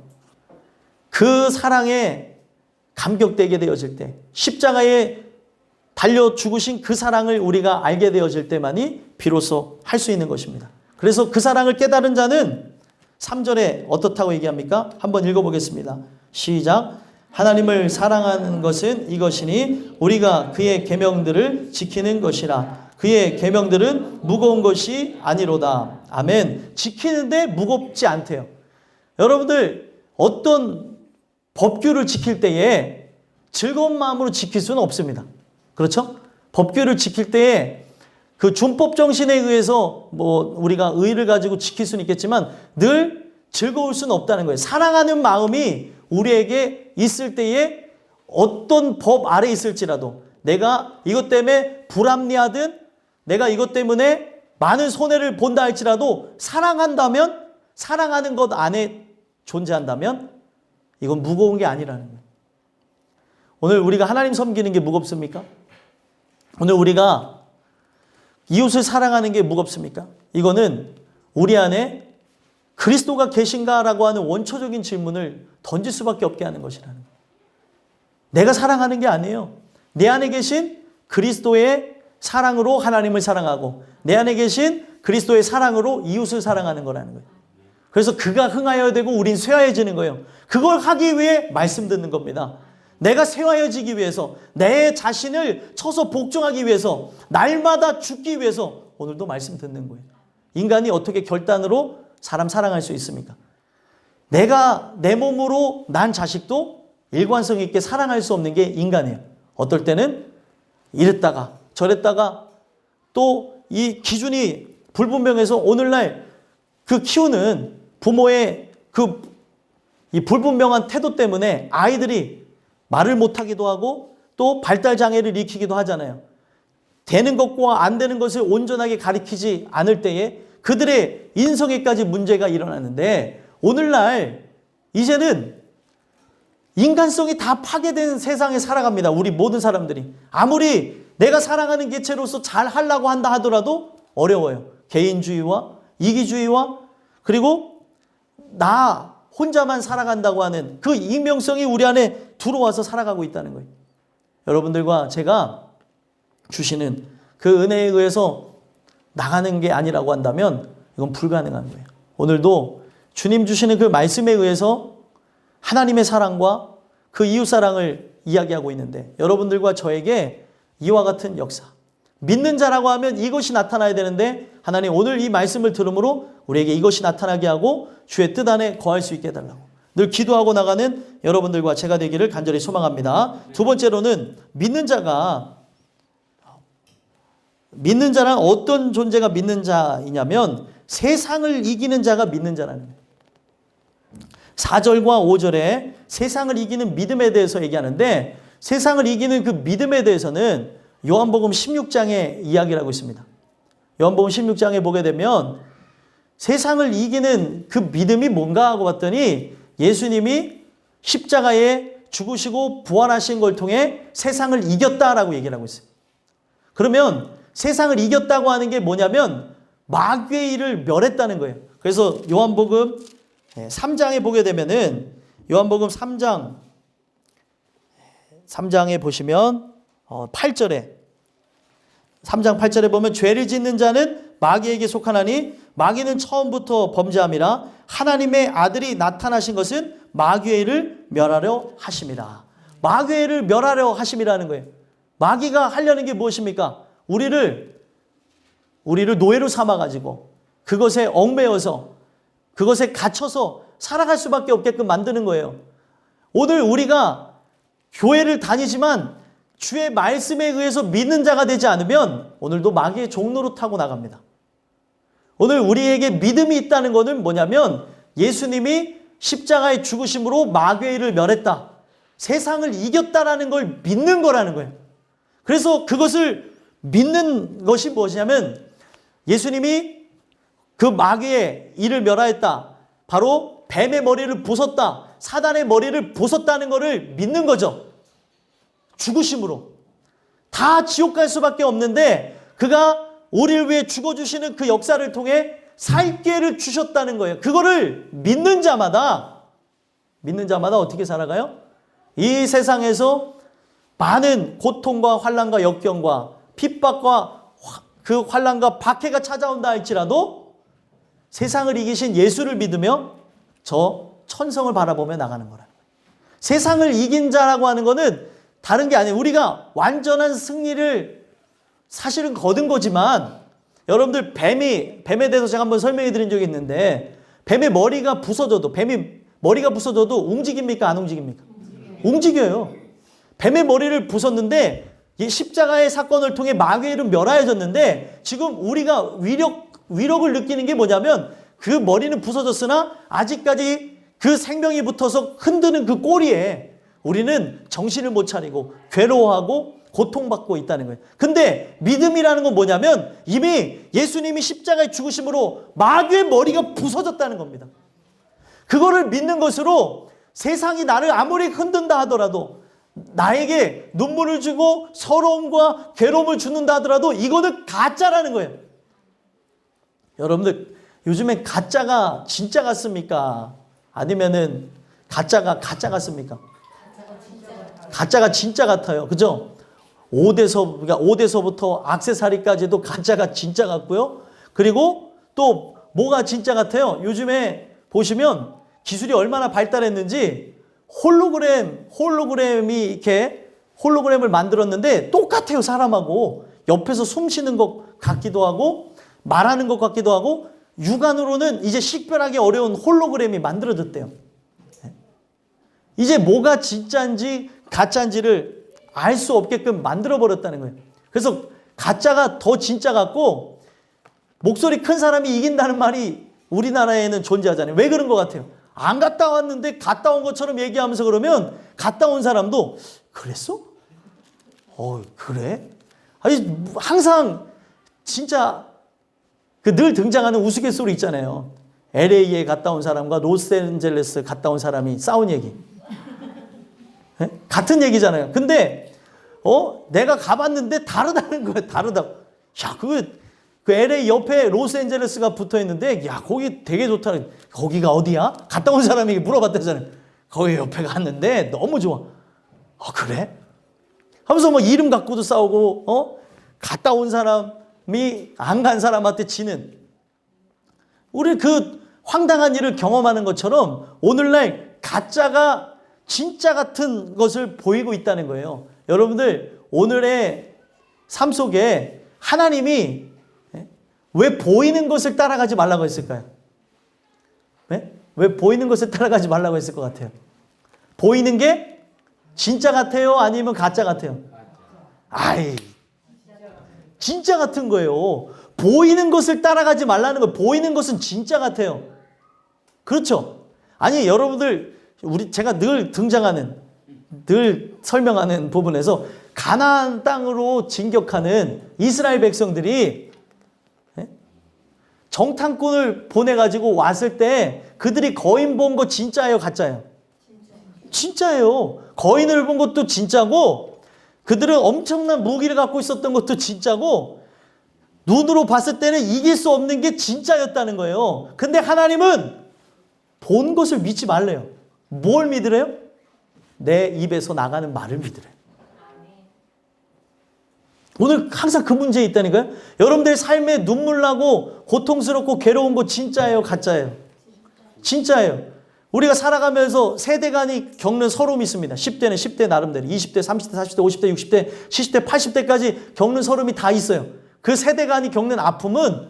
그 사랑에 감격되게 되어질 때 십자가에 달려 죽으신 그 사랑을 우리가 알게 되어질 때만이 비로소 할 수 있는 것입니다. 그래서 그 사랑을 깨달은 자는 3절에 어떻다고 얘기합니까? 한번 읽어보겠습니다. 시작. 하나님을 사랑하는 것은 이것이니 우리가 그의 계명들을 지키는 것이라. 그의 계명들은 무거운 것이 아니로다. 아멘. 지키는데 무겁지 않대요. 여러분들 어떤 법규를 지킬 때에 즐거운 마음으로 지킬 수는 없습니다. 그렇죠? 법규를 지킬 때에 그 준법 정신에 의해서 우리가 의의를 가지고 지킬 수는 있겠지만 늘 즐거울 수는 없다는 거예요. 사랑하는 마음이 우리에게 있을 때에 어떤 법 아래 있을지라도 내가 이것 때문에 불합리하든 내가 이것 때문에 많은 손해를 본다 할지라도 사랑한다면, 사랑하는 것 안에 존재한다면 이건 무거운 게 아니라는 거예요. 오늘 우리가 하나님 섬기는 게 무겁습니까? 오늘 우리가 이웃을 사랑하는 게 무겁습니까? 이거는 우리 안에 그리스도가 계신가라고 하는 원초적인 질문을 던질 수밖에 없게 하는 것이라는 거예요. 내가 사랑하는 게 아니에요. 내 안에 계신 그리스도의 사랑으로 하나님을 사랑하고 내 안에 계신 그리스도의 사랑으로 이웃을 사랑하는 거라는 거예요. 그래서 그가 흥하여야 되고 우린 쇠하여지는 거예요. 그걸 하기 위해 말씀 듣는 겁니다. 내가 쇠하여지기 위해서 내 자신을 쳐서 복종하기 위해서 날마다 죽기 위해서 오늘도 말씀 듣는 거예요. 인간이 어떻게 결단으로 사람 사랑할 수 있습니까? 내가 내 몸으로 난 자식도 일관성 있게 사랑할 수 없는 게 인간이에요. 어떨 때는 이랬다가 저랬다가 또 이 기준이 불분명해서 오늘날 그 키우는 부모의 이 불분명한 태도 때문에 아이들이 말을 못하기도 하고 또 발달장애를 일으키기도 하잖아요. 되는 것과 안 되는 것을 온전하게 가리키지 않을 때에 그들의 인성에까지 문제가 일어나는데 오늘날 이제는 인간성이 다 파괴된 세상에 살아갑니다. 우리 모든 사람들이. 아무리 내가 사랑하는 개체로서 잘 하려고 한다 하더라도 어려워요. 개인주의와 이기주의와 그리고 나 혼자만 살아간다고 하는 그 익명성이 우리 안에 들어와서 살아가고 있다는 거예요. 여러분들과 제가 주시는 그 은혜에 의해서 나가는 게 아니라고 한다면 이건 불가능한 거예요. 오늘도 주님 주시는 그 말씀에 의해서 하나님의 사랑과 그 이웃 사랑을 이야기하고 있는데 여러분들과 저에게 이와 같은 역사, 믿는 자라고 하면 이것이 나타나야 되는데 하나님 오늘 이 말씀을 들음으로 우리에게 이것이 나타나게 하고 주의 뜻 안에 거할 수 있게 해달라고 늘 기도하고 나가는 여러분들과 제가 되기를 간절히 소망합니다. 두 번째로는 믿는 자란 어떤 존재가 믿는 자이냐면 세상을 이기는 자가 믿는 자라는 거예요. 4절과 5절에 세상을 이기는 믿음에 대해서 얘기하는데 세상을 이기는 그 믿음에 대해서는 요한복음 16장에 이야기를 하고 있습니다. 요한복음 16장에 보게 되면 세상을 이기는 그 믿음이 뭔가 하고 봤더니 예수님이 십자가에 죽으시고 부활하신 걸 통해 세상을 이겼다라고 얘기를 하고 있어요. 그러면 세상을 이겼다고 하는 게 뭐냐면 마귀의 일을 멸했다는 거예요. 그래서 요한복음 3장에 보게 되면은 요한복음 3장에 보시면 8절에 3장 8절에 보면 죄를 짓는 자는 마귀에게 속하나니 마귀는 처음부터 범죄함이라 하나님의 아들이 나타나신 것은 마귀를 멸하려 하심이라. 마귀를 멸하려 하심이라는 거예요. 마귀가 하려는 게 무엇입니까? 우리를 노예로 삼아가지고 그것에 얽매여서 그것에 갇혀서 살아갈 수밖에 없게끔 만드는 거예요. 오늘 우리가 교회를 다니지만 주의 말씀에 의해서 믿는 자가 되지 않으면 오늘도 마귀의 종로로 타고 나갑니다. 오늘 우리에게 믿음이 있다는 것은 뭐냐면 예수님이 십자가의 죽으심으로 마귀를 멸했다. 세상을 이겼다라는 걸 믿는 거라는 거예요. 그래서 그것을 믿는 것이 무엇이냐면 예수님이 그 마귀의 일을 멸하였다. 바로 뱀의 머리를 부쉈다. 사단의 머리를 부쉈다는 것을 믿는 거죠. 죽으심으로. 다 지옥 갈 수밖에 없는데 그가 우리를 위해 죽어주시는 그 역사를 통해 살 기회를 주셨다는 거예요. 그거를 믿는 자마다 어떻게 살아가요? 이 세상에서 많은 고통과 환난과 역경과 핍박과 그 환난과 박해가 찾아온다 할지라도 세상을 이기신 예수를 믿으며 저 천성을 바라보며 나가는 거라는 거예요. 세상을 이긴 자라고 하는 것은 다른 게 아니에요. 우리가 완전한 승리를 사실은 거둔 거지만 여러분들 뱀에 대해서 제가 한번 설명해 드린 적이 있는데 뱀의 머리가 부서져도 움직입니까? 안 움직입니까? 움직여요. 뱀의 머리를 부쉈는데 이 십자가의 사건을 통해 마귀를 멸하여졌는데 지금 우리가 위력을 느끼는 게 뭐냐면 그 머리는 부서졌으나 아직까지 그 생명이 붙어서 흔드는 그 꼬리에 우리는 정신을 못 차리고 괴로워하고 고통받고 있다는 거예요. 근데 믿음이라는 건 뭐냐면 이미 예수님이 십자가에 죽으심으로 마귀의 머리가 부서졌다는 겁니다. 그거를 믿는 것으로 세상이 나를 아무리 흔든다 하더라도 나에게 눈물을 주고 서러움과 괴로움을 주는다 하더라도 이거는 가짜라는 거예요. 여러분들 요즘엔 가짜가 진짜 같습니까? 아니면은 가짜가 가짜 같습니까? 가짜가 진짜 같아요. 그죠? 그러니까 5대서부터 액세서리까지도 가짜가 진짜 같고요. 그리고 또 뭐가 진짜 같아요? 요즘에 보시면 기술이 얼마나 발달했는지 홀로그램을 만들었는데 똑같아요. 사람하고 옆에서 숨 쉬는 것 같기도 하고 말하는 것 같기도 하고 육안으로는 이제 식별하기 어려운 홀로그램이 만들어졌대요. 이제 뭐가 진짜인지 가짜인지를 알 수 없게끔 만들어버렸다는 거예요. 그래서 가짜가 더 진짜 같고 목소리 큰 사람이 이긴다는 말이 우리나라에는 존재하잖아요. 왜 그런 것 같아요? 안 갔다 왔는데 갔다 온 것처럼 얘기하면서 그러면 갔다 온 사람도 그랬어? 그래? 아니 항상 진짜 그 늘 등장하는 우스갯소리 있잖아요. LA에 갔다 온 사람과 로스앤젤레스 갔다 온 사람이 싸운 얘기. 네? 같은 얘기잖아요. 근데 내가 가봤는데 다르다는 거예요. 다르다고. 야, 그 LA 옆에 로스앤젤레스가 붙어 있는데 야, 거기 되게 좋다. 거기가 어디야? 갔다 온 사람에게 물어봤다잖아요. 거기 옆에 갔는데 너무 좋아. 그래? 하면서 뭐 이름 갖고도 싸우고 갔다 온 사람이 안 간 사람한테 지는 우리 그 황당한 일을 경험하는 것처럼 오늘날 가짜가 진짜 같은 것을 보이고 있다는 거예요. 여러분들 오늘의 삶 속에 하나님이 왜 보이는 것을 따라가지 말라고 했을까요? 네? 왜 보이는 것을 따라가지 말라고 했을 것 같아요? 보이는 게 진짜 같아요? 아니면 가짜 같아요? 진짜 같은 거예요. 보이는 것을 따라가지 말라는 거예요. 보이는 것은 진짜 같아요. 그렇죠? 아니 여러분들 제가 늘 설명하는 부분에서 가나안 땅으로 진격하는 이스라엘 백성들이 정탐꾼을 보내가지고 왔을 때 그들이 거인 본 거 진짜예요? 가짜예요? 진짜예요. 거인을 본 것도 진짜고 그들은 엄청난 무기를 갖고 있었던 것도 진짜고 눈으로 봤을 때는 이길 수 없는 게 진짜였다는 거예요. 근데 하나님은 본 것을 믿지 말래요. 뭘 믿으래요? 내 입에서 나가는 말을 믿으래요. 오늘 항상 그 문제에 있다니까요. 여러분들 삶에 눈물 나고 고통스럽고 괴로운 거 진짜예요, 가짜예요? 진짜예요. 우리가 살아가면서 세대 간이 겪는 서러움이 있습니다. 10대는 10대 나름대로, 20대, 30대, 40대, 50대, 60대, 70대, 80대까지 겪는 서러움이 다 있어요. 그 세대 간이 겪는 아픔은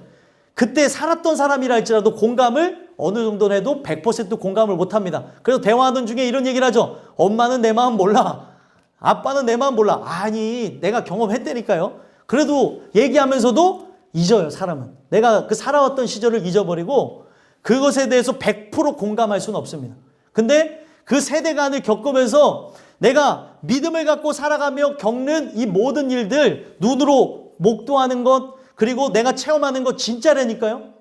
그때 살았던 사람이라 할지라도 공감을 어느 정도 해도 100% 공감을 못합니다. 그래서 대화하던 중에 이런 얘기를 하죠. 엄마는 내 마음 몰라. 아빠는 내 마음 몰라. 아니, 내가 경험했다니까요. 그래도 얘기하면서도 잊어요, 사람은. 내가 그 살아왔던 시절을 잊어버리고 그것에 대해서 100% 공감할 수는 없습니다. 근데 그 세대간을 겪으면서 내가 믿음을 갖고 살아가며 겪는 이 모든 일들, 눈으로 목도하는 것, 그리고 내가 체험하는 것 진짜라니까요.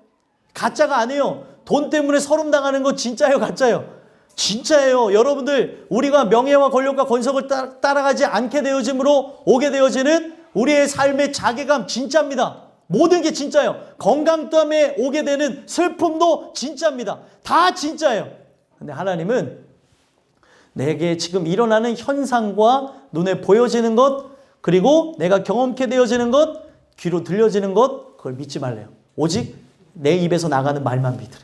가짜가 아니에요. 돈 때문에 서름 당하는 거 진짜예요, 가짜예요? 진짜예요. 여러분들, 우리가 명예와 권력과 건석을 따라가지 않게 되어짐으로 오게 되어지는 우리의 삶의 자괴감 진짜입니다. 모든 게 진짜예요. 건강 때문에 오게 되는 슬픔도 진짜입니다. 다 진짜예요. 근데 하나님은 내게 지금 일어나는 현상과 눈에 보여지는 것, 그리고 내가 경험케 되어지는 것, 귀로 들려지는 것, 그걸 믿지 말래요. 오직 내 입에서 나가는 말만 믿으래.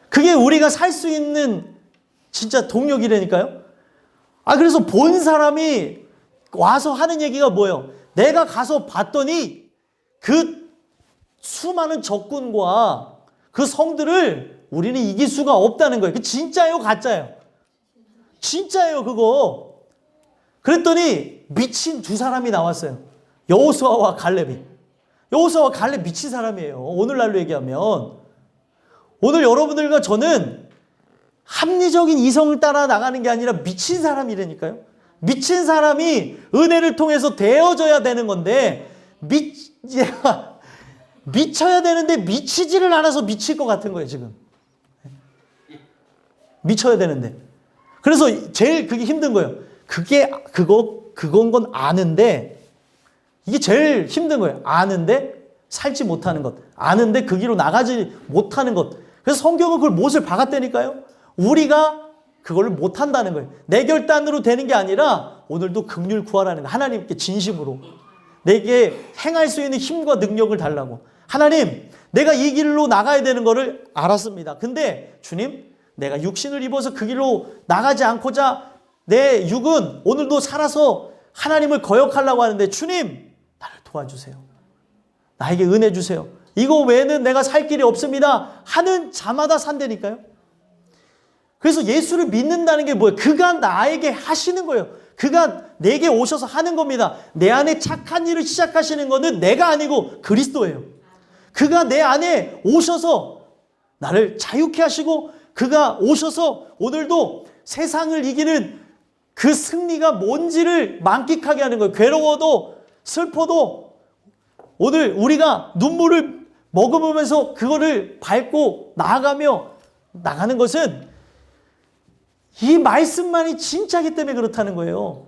그게 우리가 살 수 있는 진짜 동력이라니까요. 그래서 본 사람이 와서 하는 얘기가 뭐예요? 내가 가서 봤더니 그 수많은 적군과 그 성들을 우리는 이길 수가 없다는 거예요. 그 진짜예요, 가짜예요? 진짜예요, 그거. 그랬더니 미친 두 사람이 나왔어요. 여호수아와 갈렙이. 여호수아와 갈렙 미친 사람이에요. 오늘날로 얘기하면. 오늘 여러분들과 저는 합리적인 이성을 따라 나가는 게 아니라 미친 사람이라니까요. 미친 사람이 은혜를 통해서 되어져야 되는 건데 미쳐야 되는데 미치지를 않아서 미칠 것 같은 거예요, 지금. 미쳐야 되는데. 그래서 제일 그게 힘든 거예요. 그건 건 아는데 이게 제일 힘든 거예요. 아는데 살지 못하는 것. 아는데 그 길로 나가지 못하는 것. 그래서 성경은 그걸 못을 박았다니까요. 우리가 그걸 못한다는 거예요. 내 결단으로 되는 게 아니라 오늘도 긍휼 구하라는 거예요. 하나님께 진심으로. 내게 행할 수 있는 힘과 능력을 달라고. 하나님, 내가 이 길로 나가야 되는 거를 알았습니다. 근데 주님, 내가 육신을 입어서 그 길로 나가지 않고자 내 육은 오늘도 살아서 하나님을 거역하려고 하는데 주님, 나를 도와주세요. 나에게 은혜 주세요. 이거 외에는 내가 살 길이 없습니다. 하는 자마다 산다니까요. 그래서 예수를 믿는다는 게 뭐예요? 그가 나에게 하시는 거예요. 그가 내게 오셔서 하는 겁니다. 내 안에 착한 일을 시작하시는 것은 내가 아니고 그리스도예요. 그가 내 안에 오셔서 나를 자유케 하시고 그가 오셔서 오늘도 세상을 이기는 그 승리가 뭔지를 만끽하게 하는 거예요. 괴로워도 슬퍼도 오늘 우리가 눈물을 머금으면서 그거를 밟고 나아가며 나가는 것은 이 말씀만이 진짜기 때문에 그렇다는 거예요.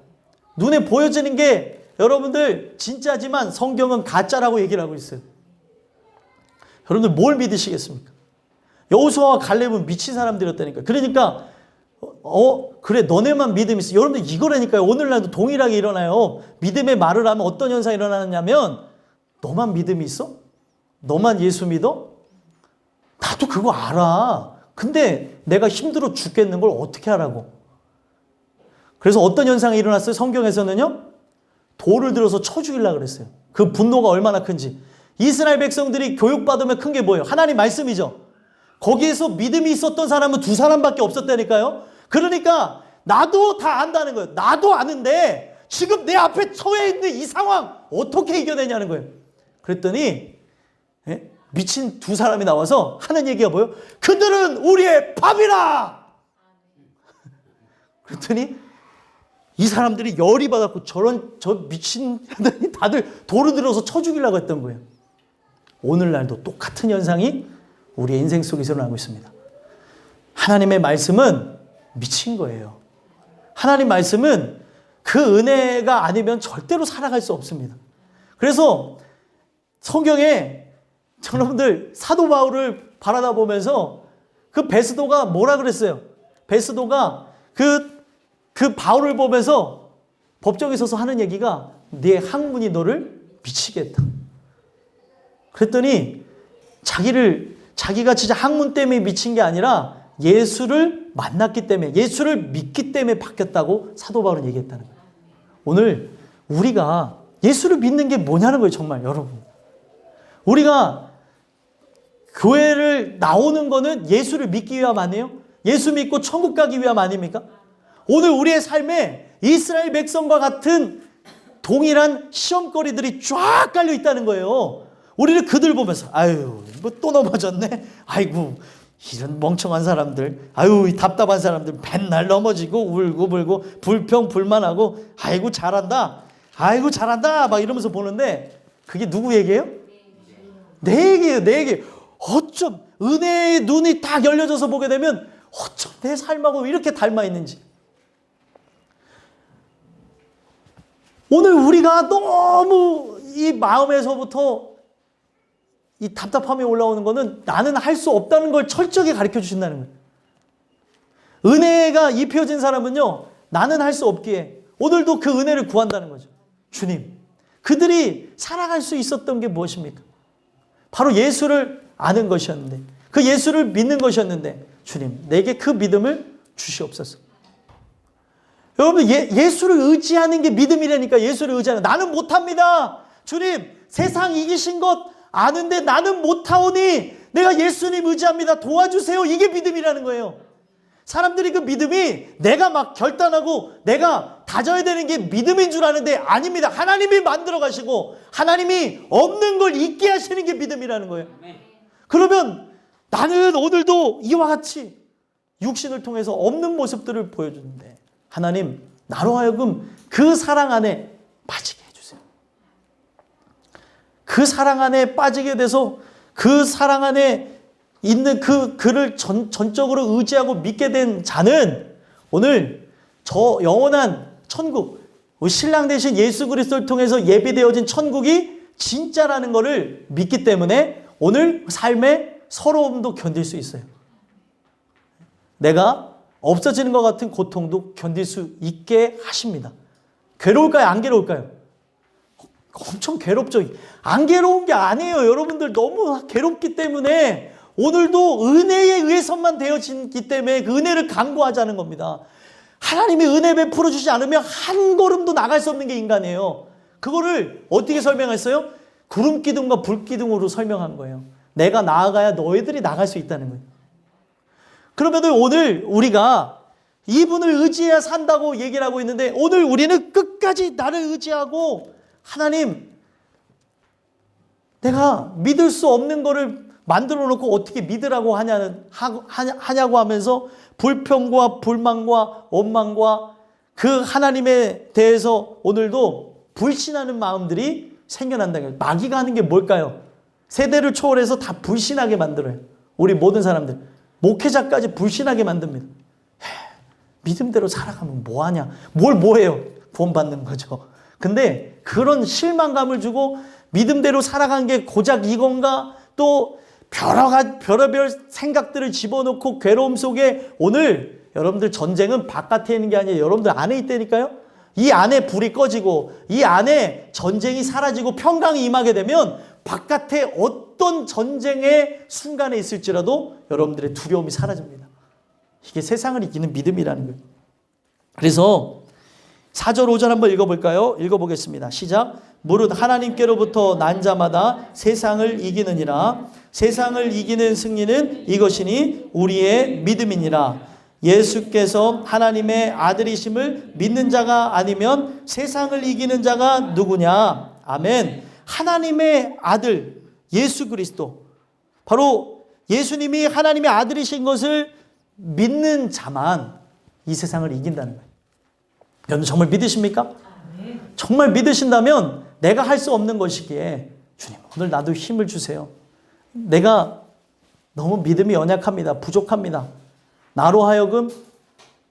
눈에 보여지는 게 여러분들 진짜지만 성경은 가짜라고 얘기를 하고 있어요. 여러분들 뭘 믿으시겠습니까? 여호수아와 갈렙은 미친 사람들이었다니까요. 그러니까 그래 너네만 믿음이 있어. 여러분들 이거라니까요. 오늘날도 동일하게 일어나요. 믿음의 말을 하면 어떤 현상이 일어나느냐면 너만 믿음이 있어? 너만 예수 믿어? 나도 그거 알아. 근데 내가 힘들어 죽겠는 걸 어떻게 하라고. 그래서 어떤 현상이 일어났어요? 성경에서는요. 돌을 들어서 쳐 죽이려고 그랬어요. 그 분노가 얼마나 큰지. 이스라엘 백성들이 교육받으면 큰 게 뭐예요? 하나님 말씀이죠. 거기에서 믿음이 있었던 사람은 두 사람밖에 없었다니까요. 그러니까 나도 다 안다는 거예요. 나도 아는데 지금 내 앞에 처해 있는 이 상황 어떻게 이겨내냐는 거예요. 그랬더니 미친 두 사람이 나와서 하는 얘기가 뭐예요? 그들은 우리의 밥이라! 그랬더니 이 사람들이 열이 받았고 저 미친 애들이 다들 돌을 들어서 쳐 죽이려고 했던 거예요. 오늘날도 똑같은 현상이 우리의 인생 속에서 일어나고 있습니다. 하나님의 말씀은 미친 거예요. 하나님 말씀은 그 은혜가 아니면 절대로 살아갈 수 없습니다. 그래서 성경에 여러분들 사도 바울을 바라다 보면서 그 베스도가 뭐라 그랬어요? 베스도가 그 바울을 보면서 법정에 서서 하는 얘기가 네 학문이 너를 미치게 했다. 그랬더니 자기가 진짜 학문 때문에 미친 게 아니라 예수를 만났기 때문에, 예수를 믿기 때문에 바뀌었다고 사도 바울은 얘기했다는 거예요. 오늘 우리가 예수를 믿는 게 뭐냐는 거예요. 정말 여러분, 우리가 교회를 나오는 거는 예수를 믿기 위함 아니에요? 예수 믿고 천국 가기 위함 아닙니까? 오늘 우리의 삶에 이스라엘 백성과 같은 동일한 시험거리들이 쫙 깔려 있다는 거예요. 우리는 그들 보면서 아유 뭐 또 넘어졌네, 아이고 이런 멍청한 사람들, 아유 답답한 사람들 맨날 넘어지고 울고불고 불평불만하고 아이고 잘한다, 아이고 잘한다 막 이러면서 보는데, 그게 누구 얘기예요? 내 얘기예요. 내 얘기. 어쩜 은혜의 눈이 딱 열려져서 보게 되면 어쩜 내 삶하고 이렇게 닮아 있는지. 오늘 우리가 너무 이 마음에서부터 이 답답함이 올라오는 거는 나는 할 수 없다는 걸 철저하게 가르쳐 주신다는 거예요. 은혜가 입혀진 사람은요, 나는 할 수 없기에 오늘도 그 은혜를 구한다는 거죠. 주님, 그들이 살아갈 수 있었던 게 무엇입니까? 바로 예수를 아는 것이었는데, 그 예수를 믿는 것이었는데, 주님 내게 그 믿음을 주시옵소서. 여러분, 예수를 의지하는 게 믿음이라니까. 예수를 의지하는, 나는 못합니다, 주님 세상 이기신 것 아는데 나는 못하오니 내가 예수님 의지합니다, 도와주세요, 이게 믿음이라는 거예요. 사람들이 그 믿음이 내가 막 결단하고 내가 다져야 되는 게 믿음인 줄 아는데 아닙니다. 하나님이 만들어 가시고 하나님이 없는 걸 있게 하시는 게 믿음이라는 거예요. 그러면 나는 오늘도 이와 같이 육신을 통해서 없는 모습들을 보여주는데, 하나님 나로 하여금 그 사랑 안에 빠지게 해주세요. 그 사랑 안에 빠지게 돼서 그 사랑 안에 있는 그를 전적으로 의지하고 믿게 된 자는 오늘 저 영원한 천국, 신랑 되신 예수 그리스도를 통해서 예비되어진 천국이 진짜라는 것을 믿기 때문에 오늘 삶의 서러움도 견딜 수 있어요. 내가 없어지는 것 같은 고통도 견딜 수 있게 하십니다. 괴로울까요? 안 괴로울까요? 엄청 괴롭죠. 안 괴로운 게 아니에요. 여러분들 너무 괴롭기 때문에 오늘도 은혜에 의해서만 되어지기 때문에 그 은혜를 간구하자는 겁니다. 하나님이 은혜 베풀어 주지 않으면 한 걸음도 나갈 수 없는 게 인간이에요. 그거를 어떻게 설명했어요? 구름 기둥과 불 기둥으로 설명한 거예요. 내가 나아가야 너희들이 나갈 수 있다는 거예요. 그러면 오늘 우리가 이분을 의지해야 산다고 얘기를 하고 있는데, 오늘 우리는 끝까지 나를 의지하고 하나님, 내가 믿을 수 없는 거를 만들어 놓고 어떻게 믿으라고 하냐고 하면서 불평과 불만과 원망과 그 하나님에 대해서 오늘도 불신하는 마음들이 생겨난다는 거예요. 마귀가 하는 게 뭘까요? 세대를 초월해서 다 불신하게 만들어요. 우리 모든 사람들, 목회자까지 불신하게 만듭니다. 믿음대로 살아가면 뭐하냐, 뭐해요? 구원받는 거죠. 근데 그런 실망감을 주고 믿음대로 살아간 게 고작 이건가, 또 별의별 생각들을 집어넣고 괴로움 속에, 오늘 여러분들 전쟁은 바깥에 있는 게 아니에요. 여러분들 안에 있다니까요. 이 안에 불이 꺼지고 이 안에 전쟁이 사라지고 평강이 임하게 되면 바깥에 어떤 전쟁의 순간에 있을지라도 여러분들의 두려움이 사라집니다. 이게 세상을 이기는 믿음이라는 거예요. 그래서 4절 5절 한번 읽어볼까요? 읽어보겠습니다. 시작. 무릇 하나님께로부터 난 자마다 세상을 이기느니라. 세상을 이기는 승리는 이것이니 우리의 믿음이니라. 예수께서 하나님의 아들이심을 믿는 자가 아니면 세상을 이기는 자가 누구냐? 아멘. 하나님의 아들 예수 그리스도, 바로 예수님이 하나님의 아들이신 것을 믿는 자만 이 세상을 이긴다는 거예요. 여러분 정말 믿으십니까? 정말 믿으신다면 내가 할 수 없는 것이기에 주님 오늘 나도 힘을 주세요. 내가 너무 믿음이 연약합니다. 부족합니다. 나로 하여금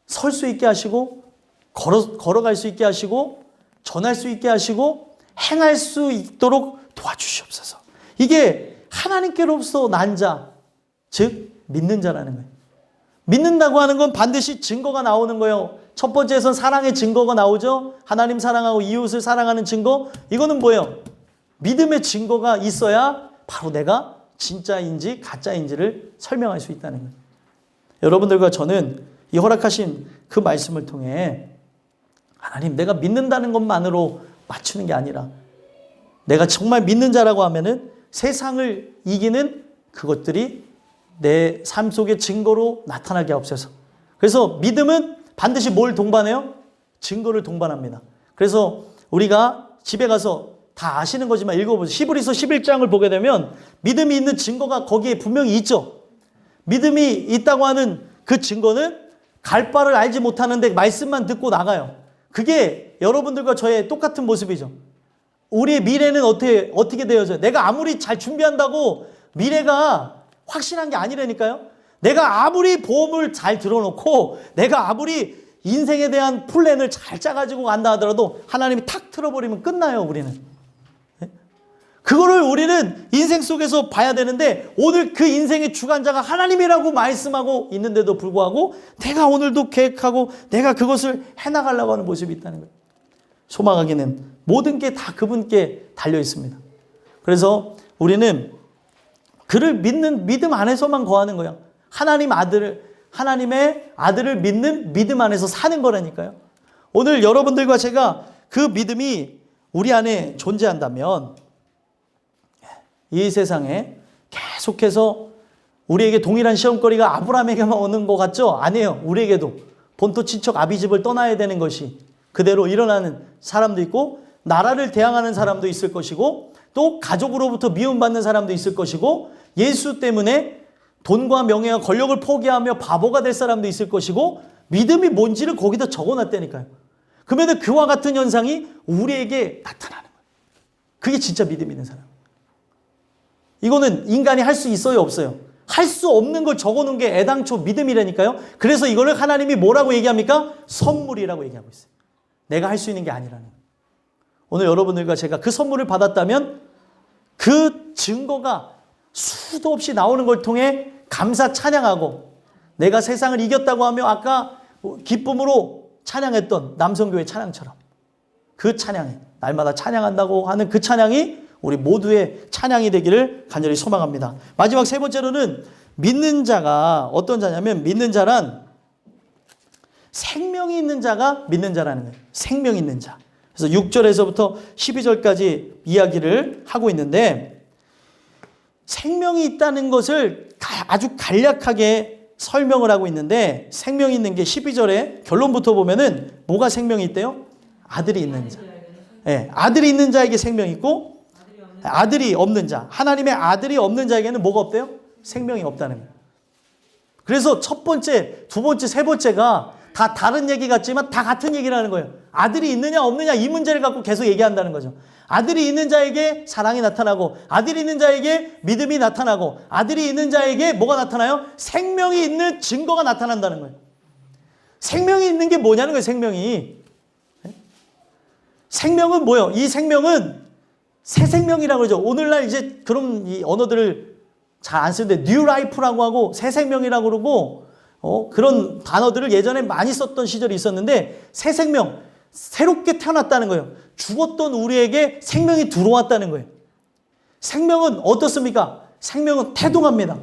설 수 있게 하시고 걸어갈 수 있게 하시고 전할 수 있게 하시고 행할 수 있도록 도와주시옵소서. 이게 하나님께로부터 난 자, 즉 믿는 자라는 거예요. 믿는다고 하는 건 반드시 증거가 나오는 거예요. 첫 번째에선 사랑의 증거가 나오죠. 하나님 사랑하고 이웃을 사랑하는 증거. 이거는 뭐예요? 믿음의 증거가 있어야 바로 내가 진짜인지 가짜인지를 설명할 수 있다는 거예요. 여러분들과 저는 이 허락하신 그 말씀을 통해 하나님, 내가 믿는다는 것만으로 맞추는 게 아니라 내가 정말 믿는 자라고 하면은 세상을 이기는 그것들이 내 삶 속의 증거로 나타나게 하옵소서. 그래서 믿음은 반드시 뭘 동반해요? 증거를 동반합니다. 그래서 우리가 집에 가서 다 아시는 거지만 읽어보세요. 히브리서 11장을 보게 되면 믿음이 있는 증거가 거기에 분명히 있죠. 믿음이 있다고 하는 그 증거는 갈 바를 알지 못하는데 말씀만 듣고 나가요. 그게 여러분들과 저의 똑같은 모습이죠. 우리의 미래는 어떻게 되어져요? 내가 아무리 잘 준비한다고 미래가 확실한 게 아니라니까요. 내가 아무리 보험을 잘 들어놓고 내가 아무리 인생에 대한 플랜을 잘 짜가지고 간다 하더라도 하나님이 탁 틀어버리면 끝나요, 우리는. 그거를 우리는 인생 속에서 봐야 되는데 오늘 그 인생의 주관자가 하나님이라고 말씀하고 있는데도 불구하고 내가 오늘도 계획하고 내가 그것을 해나가려고 하는 모습이 있다는 거예요. 소망하기는 모든 게 다 그분께 달려 있습니다. 그래서 우리는 그를 믿는 믿음 안에서만 거하는 거예요. 하나님의 아들을 믿는 믿음 안에서 사는 거라니까요. 오늘 여러분들과 제가 그 믿음이 우리 안에 존재한다면 이 세상에 계속해서 우리에게 동일한 시험거리가 아브라함에게만 오는 것 같죠? 아니에요. 우리에게도 본토 친척 아비집을 떠나야 되는 것이 그대로 일어나는 사람도 있고 나라를 대항하는 사람도 있을 것이고 또 가족으로부터 미움받는 사람도 있을 것이고 예수 때문에 돈과 명예와 권력을 포기하며 바보가 될 사람도 있을 것이고 믿음이 뭔지를 거기다 적어놨다니까요. 그러면 그와 같은 현상이 우리에게 나타나는 거예요. 그게 진짜 믿음 있는 사람. 이거는 인간이 할 수 있어요, 없어요? 할 수 없는 걸 적어놓은 게 애당초 믿음이라니까요. 그래서 이거를 하나님이 뭐라고 얘기합니까? 선물이라고 얘기하고 있어요. 내가 할 수 있는 게 아니라는 거예요. 오늘 여러분들과 제가 그 선물을 받았다면 그 증거가 수도 없이 나오는 걸 통해 감사 찬양하고 내가 세상을 이겼다고 하며 아까 기쁨으로 찬양했던 남성교회 찬양처럼 그 찬양이 날마다 찬양한다고 하는 그 찬양이 우리 모두의 찬양이 되기를 간절히 소망합니다. 마지막 세 번째로는 믿는 자가 어떤 자냐면 믿는 자란 생명이 있는 자가 믿는 자라는 거예요. 생명이 있는 자. 그래서 6절에서부터 12절까지 이야기를 하고 있는데 생명이 있다는 것을 아주 간략하게 설명을 하고 있는데 생명이 있는 게 12절에 결론부터 보면은 뭐가 생명이 있대요? 아들이 있는 자. 네, 아들이 있는 자에게 생명이 있고 아들이 없는 자. 하나님의 아들이 없는 자에게는 뭐가 없대요? 생명이 없다는 거예요. 그래서 첫 번째, 두 번째, 세 번째가 다 다른 얘기 같지만 다 같은 얘기를 하는 거예요. 아들이 있느냐 없느냐 이 문제를 갖고 계속 얘기한다는 거죠. 아들이 있는 자에게 사랑이 나타나고 아들이 있는 자에게 믿음이 나타나고 아들이 있는 자에게 뭐가 나타나요? 생명이 있는 증거가 나타난다는 거예요. 생명이 있는 게 뭐냐는 거예요. 생명이. 생명은 뭐예요? 이 생명은 새 생명이라고 그러죠. 오늘날 이제 그런 이 언어들을 잘 안 쓰는데 뉴 라이프라고 하고 새 생명이라고 그러고 그런 단어들을 예전에 많이 썼던 시절이 있었는데 새 생명, 새롭게 태어났다는 거예요. 죽었던 우리에게 생명이 들어왔다는 거예요. 생명은 어떻습니까? 생명은 태동합니다.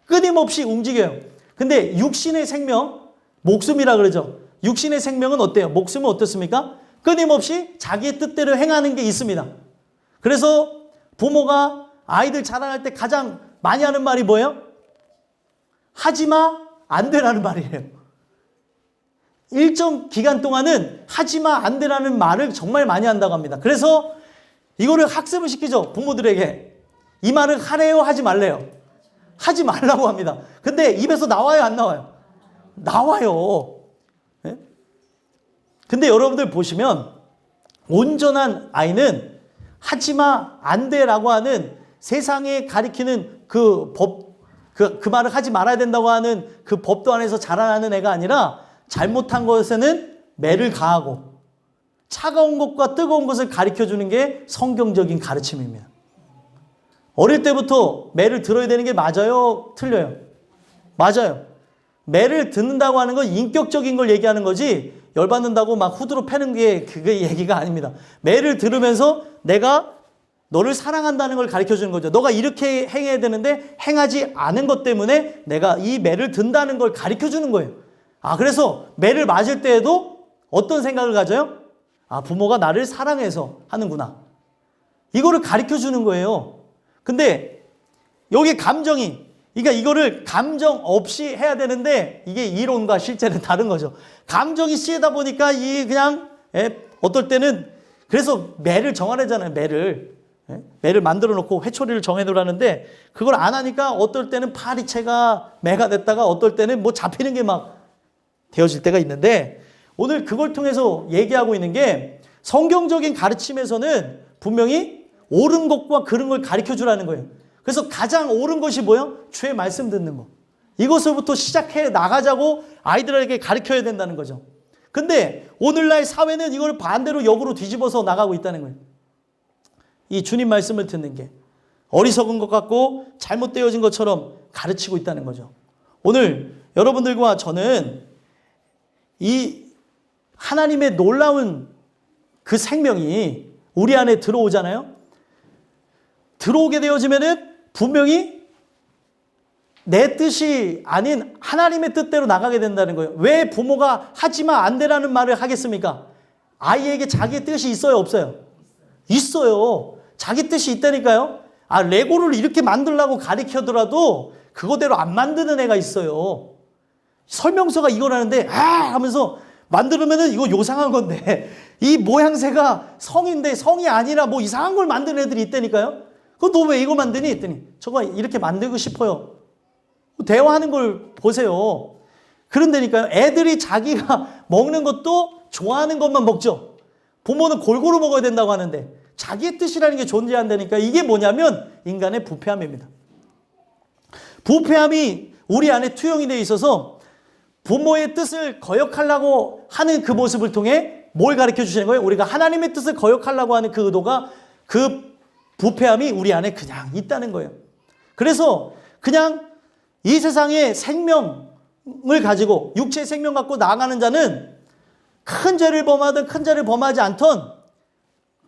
끊임없이 움직여요. 근데 육신의 생명, 목숨이라 그러죠. 육신의 생명은 어때요? 목숨은 어떻습니까? 끊임없이 자기의 뜻대로 행하는 게 있습니다. 그래서 부모가 아이들 자랑할 때 가장 많이 하는 말이 뭐예요? 하지마, 안 되라는 말이에요. 일정 기간 동안은 하지마, 안 되라는 말을 정말 많이 한다고 합니다. 그래서 이거를 학습을 시키죠. 부모들에게. 이 말을 하래요, 하지 말래요? 하지 말라고 합니다. 근데 입에서 나와요, 안 나와요? 나와요. 네? 근데 여러분들 보시면 온전한 아이는 하지마, 안 돼라고 하는 세상에 가리키는 그 법, 그 말을 하지 말아야 된다고 하는 그 법도 안에서 자라나는 애가 아니라 잘못한 것에는 매를 가하고 차가운 것과 뜨거운 것을 가르쳐주는 게 성경적인 가르침입니다. 어릴 때부터 매를 들어야 되는 게 맞아요? 틀려요? 맞아요. 매를 듣는다고 하는 건 인격적인 걸 얘기하는 거지 열받는다고 막 후드로 패는 게 그게 얘기가 아닙니다. 매를 들으면서 내가 너를 사랑한다는 걸 가르쳐 주는 거죠. 너가 이렇게 행해야 되는데 행하지 않은 것 때문에 내가 이 매를 든다는 걸 가르쳐 주는 거예요. 그래서 매를 맞을 때에도 어떤 생각을 가져요? 부모가 나를 사랑해서 하는구나. 이거를 가르쳐 주는 거예요. 근데 여기 감정이, 그러니까 이거를 감정 없이 해야 되는데 이게 이론과 실제는 다른 거죠. 감정이 씌다 보니까 이 그냥 어떨 때는 그래서 매를 정하래잖아요. 매를 만들어 놓고 회초리를 정해 놓으라는데 그걸 안 하니까 어떨 때는 파리채가 매가 됐다가 어떨 때는 뭐 잡히는 게 막 되어질 때가 있는데 오늘 그걸 통해서 얘기하고 있는 게 성경적인 가르침에서는 분명히 옳은 것과 그른 걸 가르쳐 주라는 거예요. 그래서 가장 옳은 것이 뭐예요? 주의 말씀 듣는 거. 이것으로부터 시작해 나가자고 아이들에게 가르쳐야 된다는 거죠. 근데 오늘날 사회는 이걸 반대로 역으로 뒤집어서 나가고 있다는 거예요. 이 주님 말씀을 듣는 게 어리석은 것 같고 잘못되어진 것처럼 가르치고 있다는 거죠. 오늘 여러분들과 저는 이 하나님의 놀라운 그 생명이 우리 안에 들어오잖아요. 들어오게 되어지면은 분명히 내 뜻이 아닌 하나님의 뜻대로 나가게 된다는 거예요. 왜 부모가 하지마 안 되라는 말을 하겠습니까? 아이에게 자기의 뜻이 있어요, 없어요? 있어요. 자기 뜻이 있다니까요. 레고를 이렇게 만들라고 가르쳐더라도 그거대로 안 만드는 애가 있어요. 설명서가 이거라는데 하면서 만들면은 이거 요상한 건데 이 모양새가 성인데 성이 아니라 뭐 이상한 걸 만드는 애들이 있다니까요. 그럼 너 왜 이거 만드니? 했더니 저거 이렇게 만들고 싶어요. 대화하는 걸 보세요. 그런다니까요. 애들이 자기가 먹는 것도 좋아하는 것만 먹죠. 부모는 골고루 먹어야 된다고 하는데 자기의 뜻이라는 게 존재한다니까. 이게 뭐냐면 인간의 부패함입니다. 부패함이 우리 안에 투영이 되어 있어서 부모의 뜻을 거역하려고 하는 그 모습을 통해 뭘 가르쳐 주시는 거예요? 우리가 하나님의 뜻을 거역하려고 하는 그 의도가, 그 부패함이 우리 안에 그냥 있다는 거예요. 그래서 그냥 이 세상에 생명을 가지고 육체의 생명 갖고 나아가는 자는 큰 죄를 범하든 큰 죄를 범하지 않던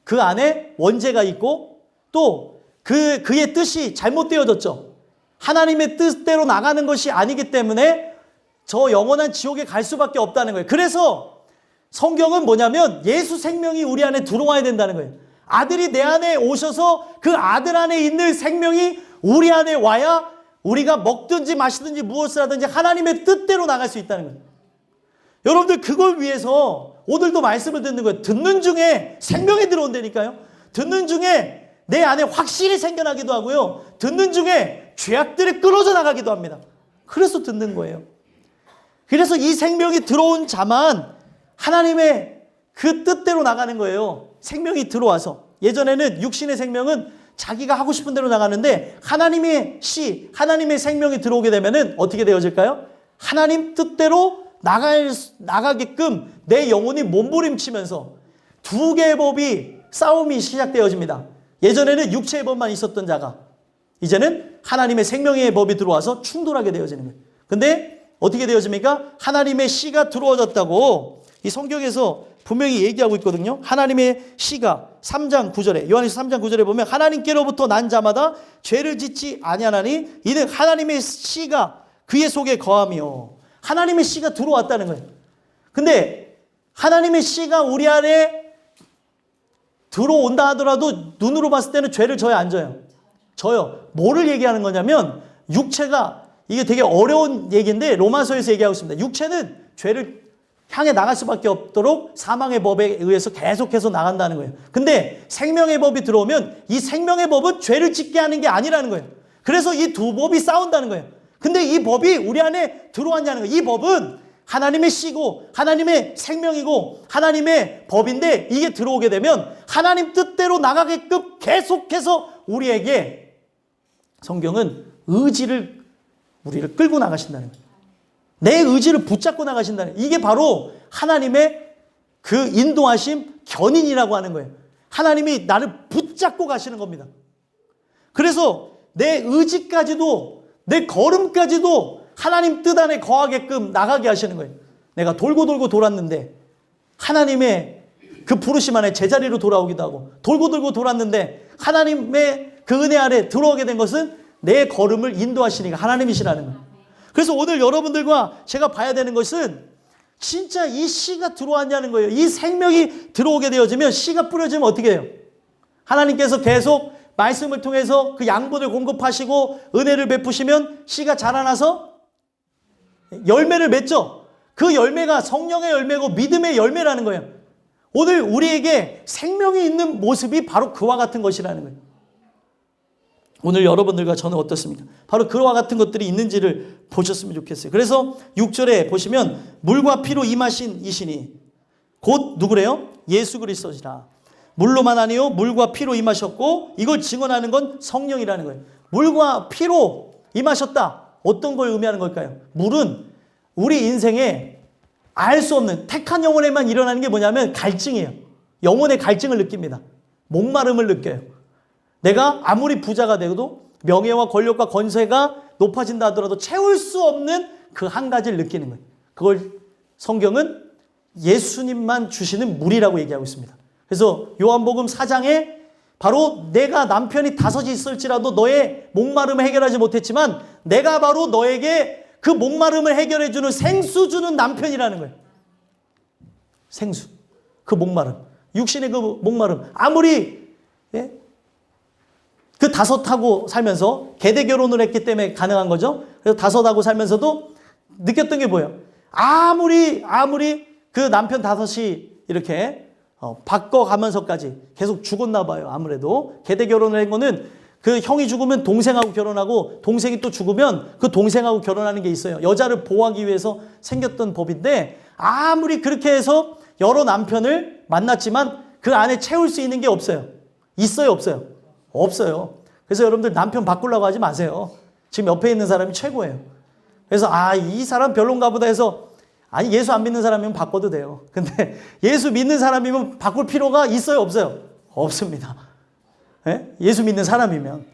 그 안에 원죄가 있고 또 그의 뜻이 잘못되어졌죠. 하나님의 뜻대로 나가는 것이 아니기 때문에 저 영원한 지옥에 갈 수밖에 없다는 거예요. 그래서 성경은 뭐냐면 예수 생명이 우리 안에 들어와야 된다는 거예요. 아들이 내 안에 오셔서 그 아들 안에 있는 생명이 우리 안에 와야 우리가 먹든지 마시든지 무엇을 하든지 하나님의 뜻대로 나갈 수 있다는 거예요. 여러분들 그걸 위해서 오늘도 말씀을 듣는 거예요. 듣는 중에 생명이 들어온다니까요. 듣는 중에 내 안에 확실히 생겨나기도 하고요. 듣는 중에 죄악들이 끊어져 나가기도 합니다. 그래서 듣는 거예요. 그래서 이 생명이 들어온 자만 하나님의 그 뜻대로 나가는 거예요. 생명이 들어와서. 예전에는 육신의 생명은 자기가 하고 싶은 대로 나가는데 하나님의 하나님의 생명이 들어오게 되면은 어떻게 되어질까요? 하나님 뜻대로 나가게끔 내 영혼이 몸부림치면서 두 개의 법이 싸움이 시작되어집니다. 예전에는 육체의 법만 있었던 자가 이제는 하나님의 생명의 법이 들어와서 충돌하게 되어지는 거예요. 근데 어떻게 되어집니까? 하나님의 씨가 들어와졌다고 이 성경에서 분명히 얘기하고 있거든요. 하나님의 씨가 3장 9절에 요한일서 3장 9절에 보면 하나님께로부터 난 자마다 죄를 짓지 아니하나니 이는 하나님의 씨가 그의 속에 거하며 하나님의 씨가 들어왔다는 거예요. 근데 하나님의 씨가 우리 안에 들어온다 하더라도 눈으로 봤을 때는 죄를 져요, 안 져요? 져요. 뭐를 얘기하는 거냐면 육체가 이게 되게 어려운 얘기인데 로마서에서 얘기하고 있습니다. 육체는 죄를 향해 나갈 수밖에 없도록 사망의 법에 의해서 계속해서 나간다는 거예요. 근데 생명의 법이 들어오면 이 생명의 법은 죄를 짓게 하는 게 아니라는 거예요. 그래서 이 두 법이 싸운다는 거예요. 근데 이 법이 우리 안에 들어왔냐는 거예요. 이 법은 하나님의 씨고 하나님의 생명이고 하나님의 법인데 이게 들어오게 되면 하나님 뜻대로 나가게끔 계속해서 우리에게 성경은 우리를 끌고 나가신다는 거예요. 내 의지를 붙잡고 나가신다는 거예요. 이게 바로 하나님의 그 인도하심 견인이라고 하는 거예요. 하나님이 나를 붙잡고 가시는 겁니다. 그래서 내 의지까지도 내 걸음까지도 하나님 뜻 안에 거하게끔 나가게 하시는 거예요. 내가 돌고 돌고 돌았는데 하나님의 그 부르심 안에 제자리로 돌아오기도 하고, 돌고 돌고 돌았는데 하나님의 그 은혜 아래 들어오게 된 것은 내 걸음을 인도하시니까 하나님이시라는 거예요. 그래서 오늘 여러분들과 제가 봐야 되는 것은 진짜 이 씨가 들어왔냐는 거예요. 이 생명이 들어오게 되어지면, 씨가 뿌려지면 어떻게 해요? 하나님께서 계속 말씀을 통해서 그 양분을 공급하시고 은혜를 베푸시면 씨가 자라나서 열매를 맺죠. 그 열매가 성령의 열매고 믿음의 열매라는 거예요. 오늘 우리에게 생명이 있는 모습이 바로 그와 같은 것이라는 거예요. 오늘 여러분들과 저는 어떻습니까? 바로 그와 같은 것들이 있는지를 보셨으면 좋겠어요. 그래서 6절에 보시면 물과 피로 임하신 이시니 곧 누구래요? 예수 그리스도시라. 물로만 아니요 물과 피로 임하셨고, 이걸 증언하는 건 성령이라는 거예요. 물과 피로 임하셨다. 어떤 걸 의미하는 걸까요? 물은 우리 인생에 알 수 없는, 택한 영혼에만 일어나는 게 뭐냐면 갈증이에요. 영혼의 갈증을 느낍니다. 목마름을 느껴요. 내가 아무리 부자가 되어도 명예와 권력과 권세가 높아진다 하더라도 채울 수 없는 그 한 가지를 느끼는 거예요. 그걸 성경은 예수님만 주시는 물이라고 얘기하고 있습니다. 그래서 요한복음 4장에 바로 내가 남편이 5이 있을지라도 너의 목마름을 해결하지 못했지만 내가 바로 너에게 그 목마름을 해결해 주는 생수 주는 남편이라는 거예요. 생수. 그 목마름. 육신의 그 목마름. 아무리 그 5하고 살면서 계대 결혼을 했기 때문에 가능한 거죠. 그래서 5하고 살면서도 느꼈던 게 뭐예요? 아무리 그 남편 5이 이렇게 바꿔가면서까지 계속 죽었나 봐요. 아무래도 계대 결혼을 한 거는 그 형이 죽으면 동생하고 결혼하고, 동생이 또 죽으면 그 동생하고 결혼하는 게 있어요. 여자를 보호하기 위해서 생겼던 법인데, 아무리 그렇게 해서 여러 남편을 만났지만 그 안에 채울 수 있는 게 없어요. 있어요, 없어요? 없어요. 그래서 여러분들 남편 바꾸려고 하지 마세요. 지금 옆에 있는 사람이 최고예요. 그래서 이 사람 별론가 보다 해서, 아니 예수 안 믿는 사람이면 바꿔도 돼요. 근데 예수 믿는 사람이면 바꿀 필요가 있어요, 없어요? 없습니다. 예수 믿는 사람이면.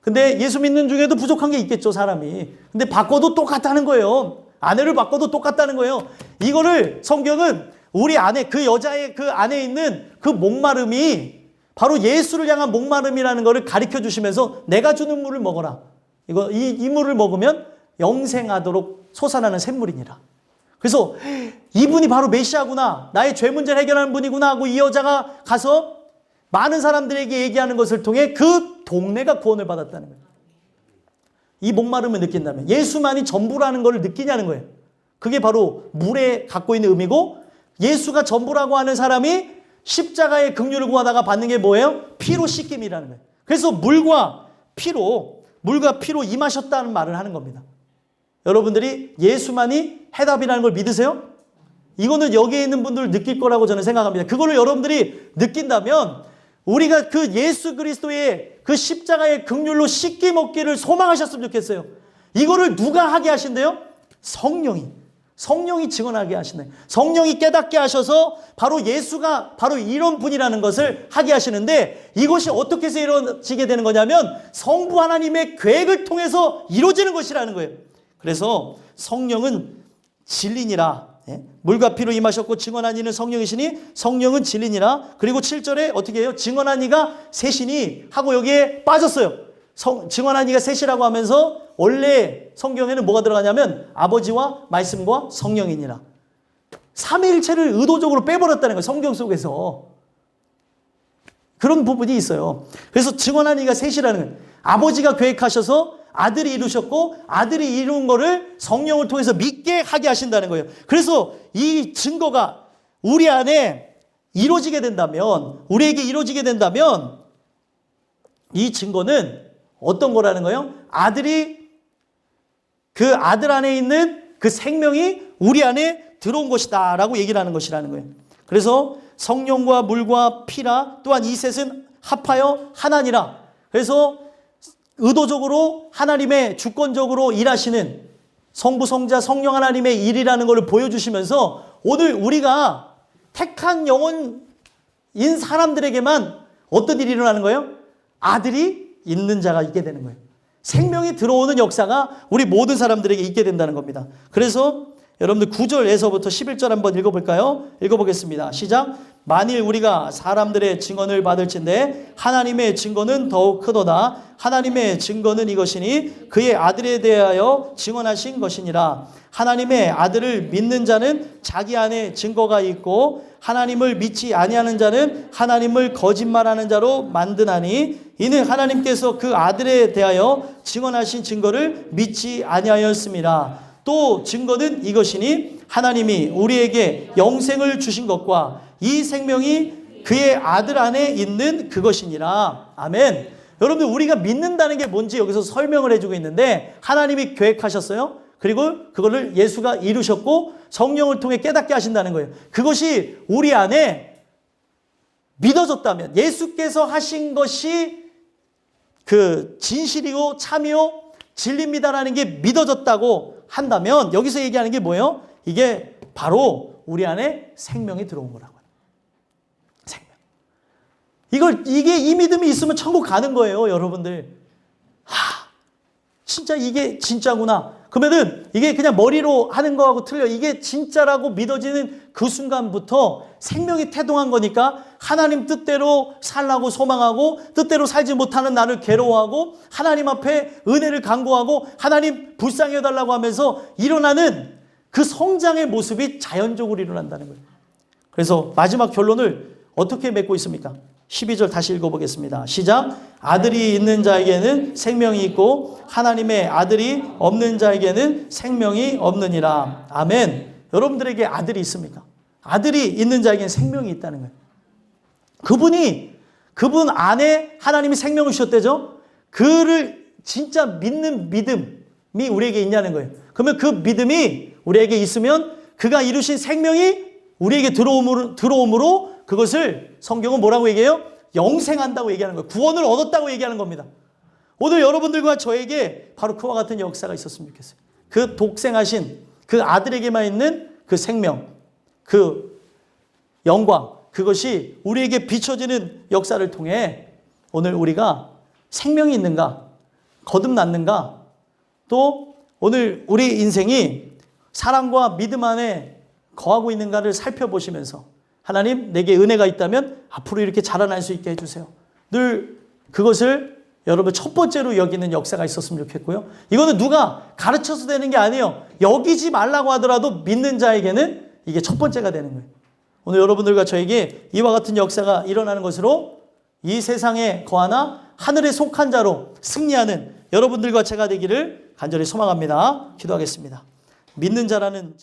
근데 예수 믿는 중에도 부족한 게 있겠죠, 사람이. 근데 바꿔도 똑같다는 거예요. 아내를 바꿔도 똑같다는 거예요. 이거를 성경은 우리 안에, 그 여자의 그 안에 있는 그 목마름이 바로 예수를 향한 목마름이라는 것을 가르쳐 주시면서 내가 주는 물을 먹어라. 이 물을 먹으면 영생하도록 솟아나는 샘물이니라. 그래서 이분이 바로 메시아구나, 나의 죄 문제를 해결하는 분이구나 하고 이 여자가 가서 많은 사람들에게 얘기하는 것을 통해 그 동네가 구원을 받았다는 거예요. 이 목마름을 느낀다면 예수만이 전부라는 걸 느끼냐는 거예요. 그게 바로 물에 갖고 있는 의미고, 예수가 전부라고 하는 사람이 십자가의 긍휼을 구하다가 받는 게 뭐예요? 피로 씻김이라는 거예요. 그래서 물과 피로 임하셨다는 말을 하는 겁니다. 여러분들이 예수만이 해답이라는 걸 믿으세요? 이거는 여기에 있는 분들 느낄 거라고 저는 생각합니다. 그걸로 여러분들이 느낀다면 우리가 그 예수 그리스도의 그 십자가의 긍휼로 씻기 먹기를 소망하셨으면 좋겠어요. 이거를 누가 하게 하신대요? 성령이 증언하게 하시네. 성령이 깨닫게 하셔서 바로 예수가 바로 이런 분이라는 것을 하게 하시는데, 이것이 어떻게 해서 이루어지게 되는 거냐면 성부 하나님의 계획을 통해서 이루어지는 것이라는 거예요. 그래서 성령은 진리니라. 물과 피로 임하셨고 증언한 이는 성령이시니 성령은 진리니라. 그리고 7절에 어떻게 해요? 증언한 이가 셋이니 하고 여기에 빠졌어요. 증언한 이가 셋이라고 하면서 원래 성경에는 뭐가 들어가냐면 아버지와 말씀과 성령이니라. 삼위일체를 의도적으로 빼버렸다는 거예요. 성경 속에서. 그런 부분이 있어요. 그래서 증언한 이가 셋이라는 거예요. 아버지가 계획하셔서 아들이 이루셨고, 아들이 이룬 거를 성령을 통해서 믿게 하게 하신다는 거예요. 그래서 이 증거가 우리 안에 이루어지게 된다면, 우리에게 이루어지게 된다면 이 증거는 어떤 거라는 거예요? 그 아들 안에 있는 그 생명이 우리 안에 들어온 것이다 라고 얘기를 하는 것이라는 거예요. 그래서 성령과 물과 피라, 또한 이 셋은 합하여 하나니라. 그래서 의도적으로 하나님의 주권적으로 일하시는 성부, 성자, 성령 하나님의 일이라는 것을 보여주시면서 오늘 우리가 택한 영혼인 사람들에게만 어떤 일이 일어나는 거예요? 아들이 있는 자가 있게 되는 거예요. 생명이 들어오는 역사가 우리 모든 사람들에게 있게 된다는 겁니다. 그래서 여러분들 9절에서부터 11절 한번 읽어볼까요? 읽어보겠습니다. 시작. 만일 우리가 사람들의 증언을 받을진대 하나님의 증거는 더욱 크도다. 하나님의 증거는 이것이니 그의 아들에 대하여 증언하신 것이니라. 하나님의 아들을 믿는 자는 자기 안에 증거가 있고 하나님을 믿지 아니하는 자는 하나님을 거짓말하는 자로 만드나니 이는 하나님께서 그 아들에 대하여 증언하신 증거를 믿지 아니하였습니다. 또 증거는 이것이니 하나님이 우리에게 영생을 주신 것과 이 생명이 그의 아들 안에 있는 그것이니라. 아멘. 여러분들 우리가 믿는다는 게 뭔지 여기서 설명을 해주고 있는데 하나님이 계획하셨어요. 그리고 그거를 예수가 이루셨고 성령을 통해 깨닫게 하신다는 거예요. 그것이 우리 안에 믿어졌다면 예수께서 하신 것이 그 진실이고 참이요 진리입니다라는 게 믿어졌다고 한다면 여기서 얘기하는 게 뭐예요? 이게 바로 우리 안에 생명이 들어온 거라고요. 생명. 이게 이 믿음이 있으면 천국 가는 거예요, 여러분들. 진짜 이게 진짜구나. 그러면은 이게 그냥 머리로 하는 거하고 틀려. 이게 진짜라고 믿어지는 그 순간부터 생명이 태동한 거니까 하나님 뜻대로 살라고 소망하고 뜻대로 살지 못하는 나를 괴로워하고 하나님 앞에 은혜를 간구하고 하나님 불쌍히 해달라고 하면서 일어나는 그 성장의 모습이 자연적으로 일어난다는 거예요. 그래서 마지막 결론을 어떻게 맺고 있습니까? 12절 다시 읽어보겠습니다. 시작. 아들이 있는 자에게는 생명이 있고 하나님의 아들이 없는 자에게는 생명이 없느니라. 아멘. 여러분들에게 아들이 있습니까? 아들이 있는 자에게는 생명이 있다는 거예요. 그분 안에 하나님이 생명을 주셨대죠. 그를 진짜 믿는 믿음이 우리에게 있냐는 거예요. 그러면 그 믿음이 우리에게 있으면 그가 이루신 생명이 우리에게 들어옴으로 그것을 성경은 뭐라고 얘기해요? 영생한다고 얘기하는 거예요. 구원을 얻었다고 얘기하는 겁니다. 오늘 여러분들과 저에게 바로 그와 같은 역사가 있었으면 좋겠어요. 그 독생하신 그 아들에게만 있는 그 생명, 그 영광, 그것이 우리에게 비춰지는 역사를 통해 오늘 우리가 생명이 있는가, 거듭났는가, 또 오늘 우리 인생이 사랑과 믿음 안에 거하고 있는가를 살펴보시면서 하나님 내게 은혜가 있다면 앞으로 이렇게 자라날 수 있게 해주세요. 늘 그것을 여러분 첫 번째로 여기는 역사가 있었으면 좋겠고요. 이거는 누가 가르쳐서 되는 게 아니에요. 여기지 말라고 하더라도 믿는 자에게는 이게 첫 번째가 되는 거예요. 오늘 여러분들과 저에게 이와 같은 역사가 일어나는 것으로 이 세상에 거하나 하늘에 속한 자로 승리하는 여러분들과 제가 되기를 간절히 소망합니다. 기도하겠습니다. 믿는 자라는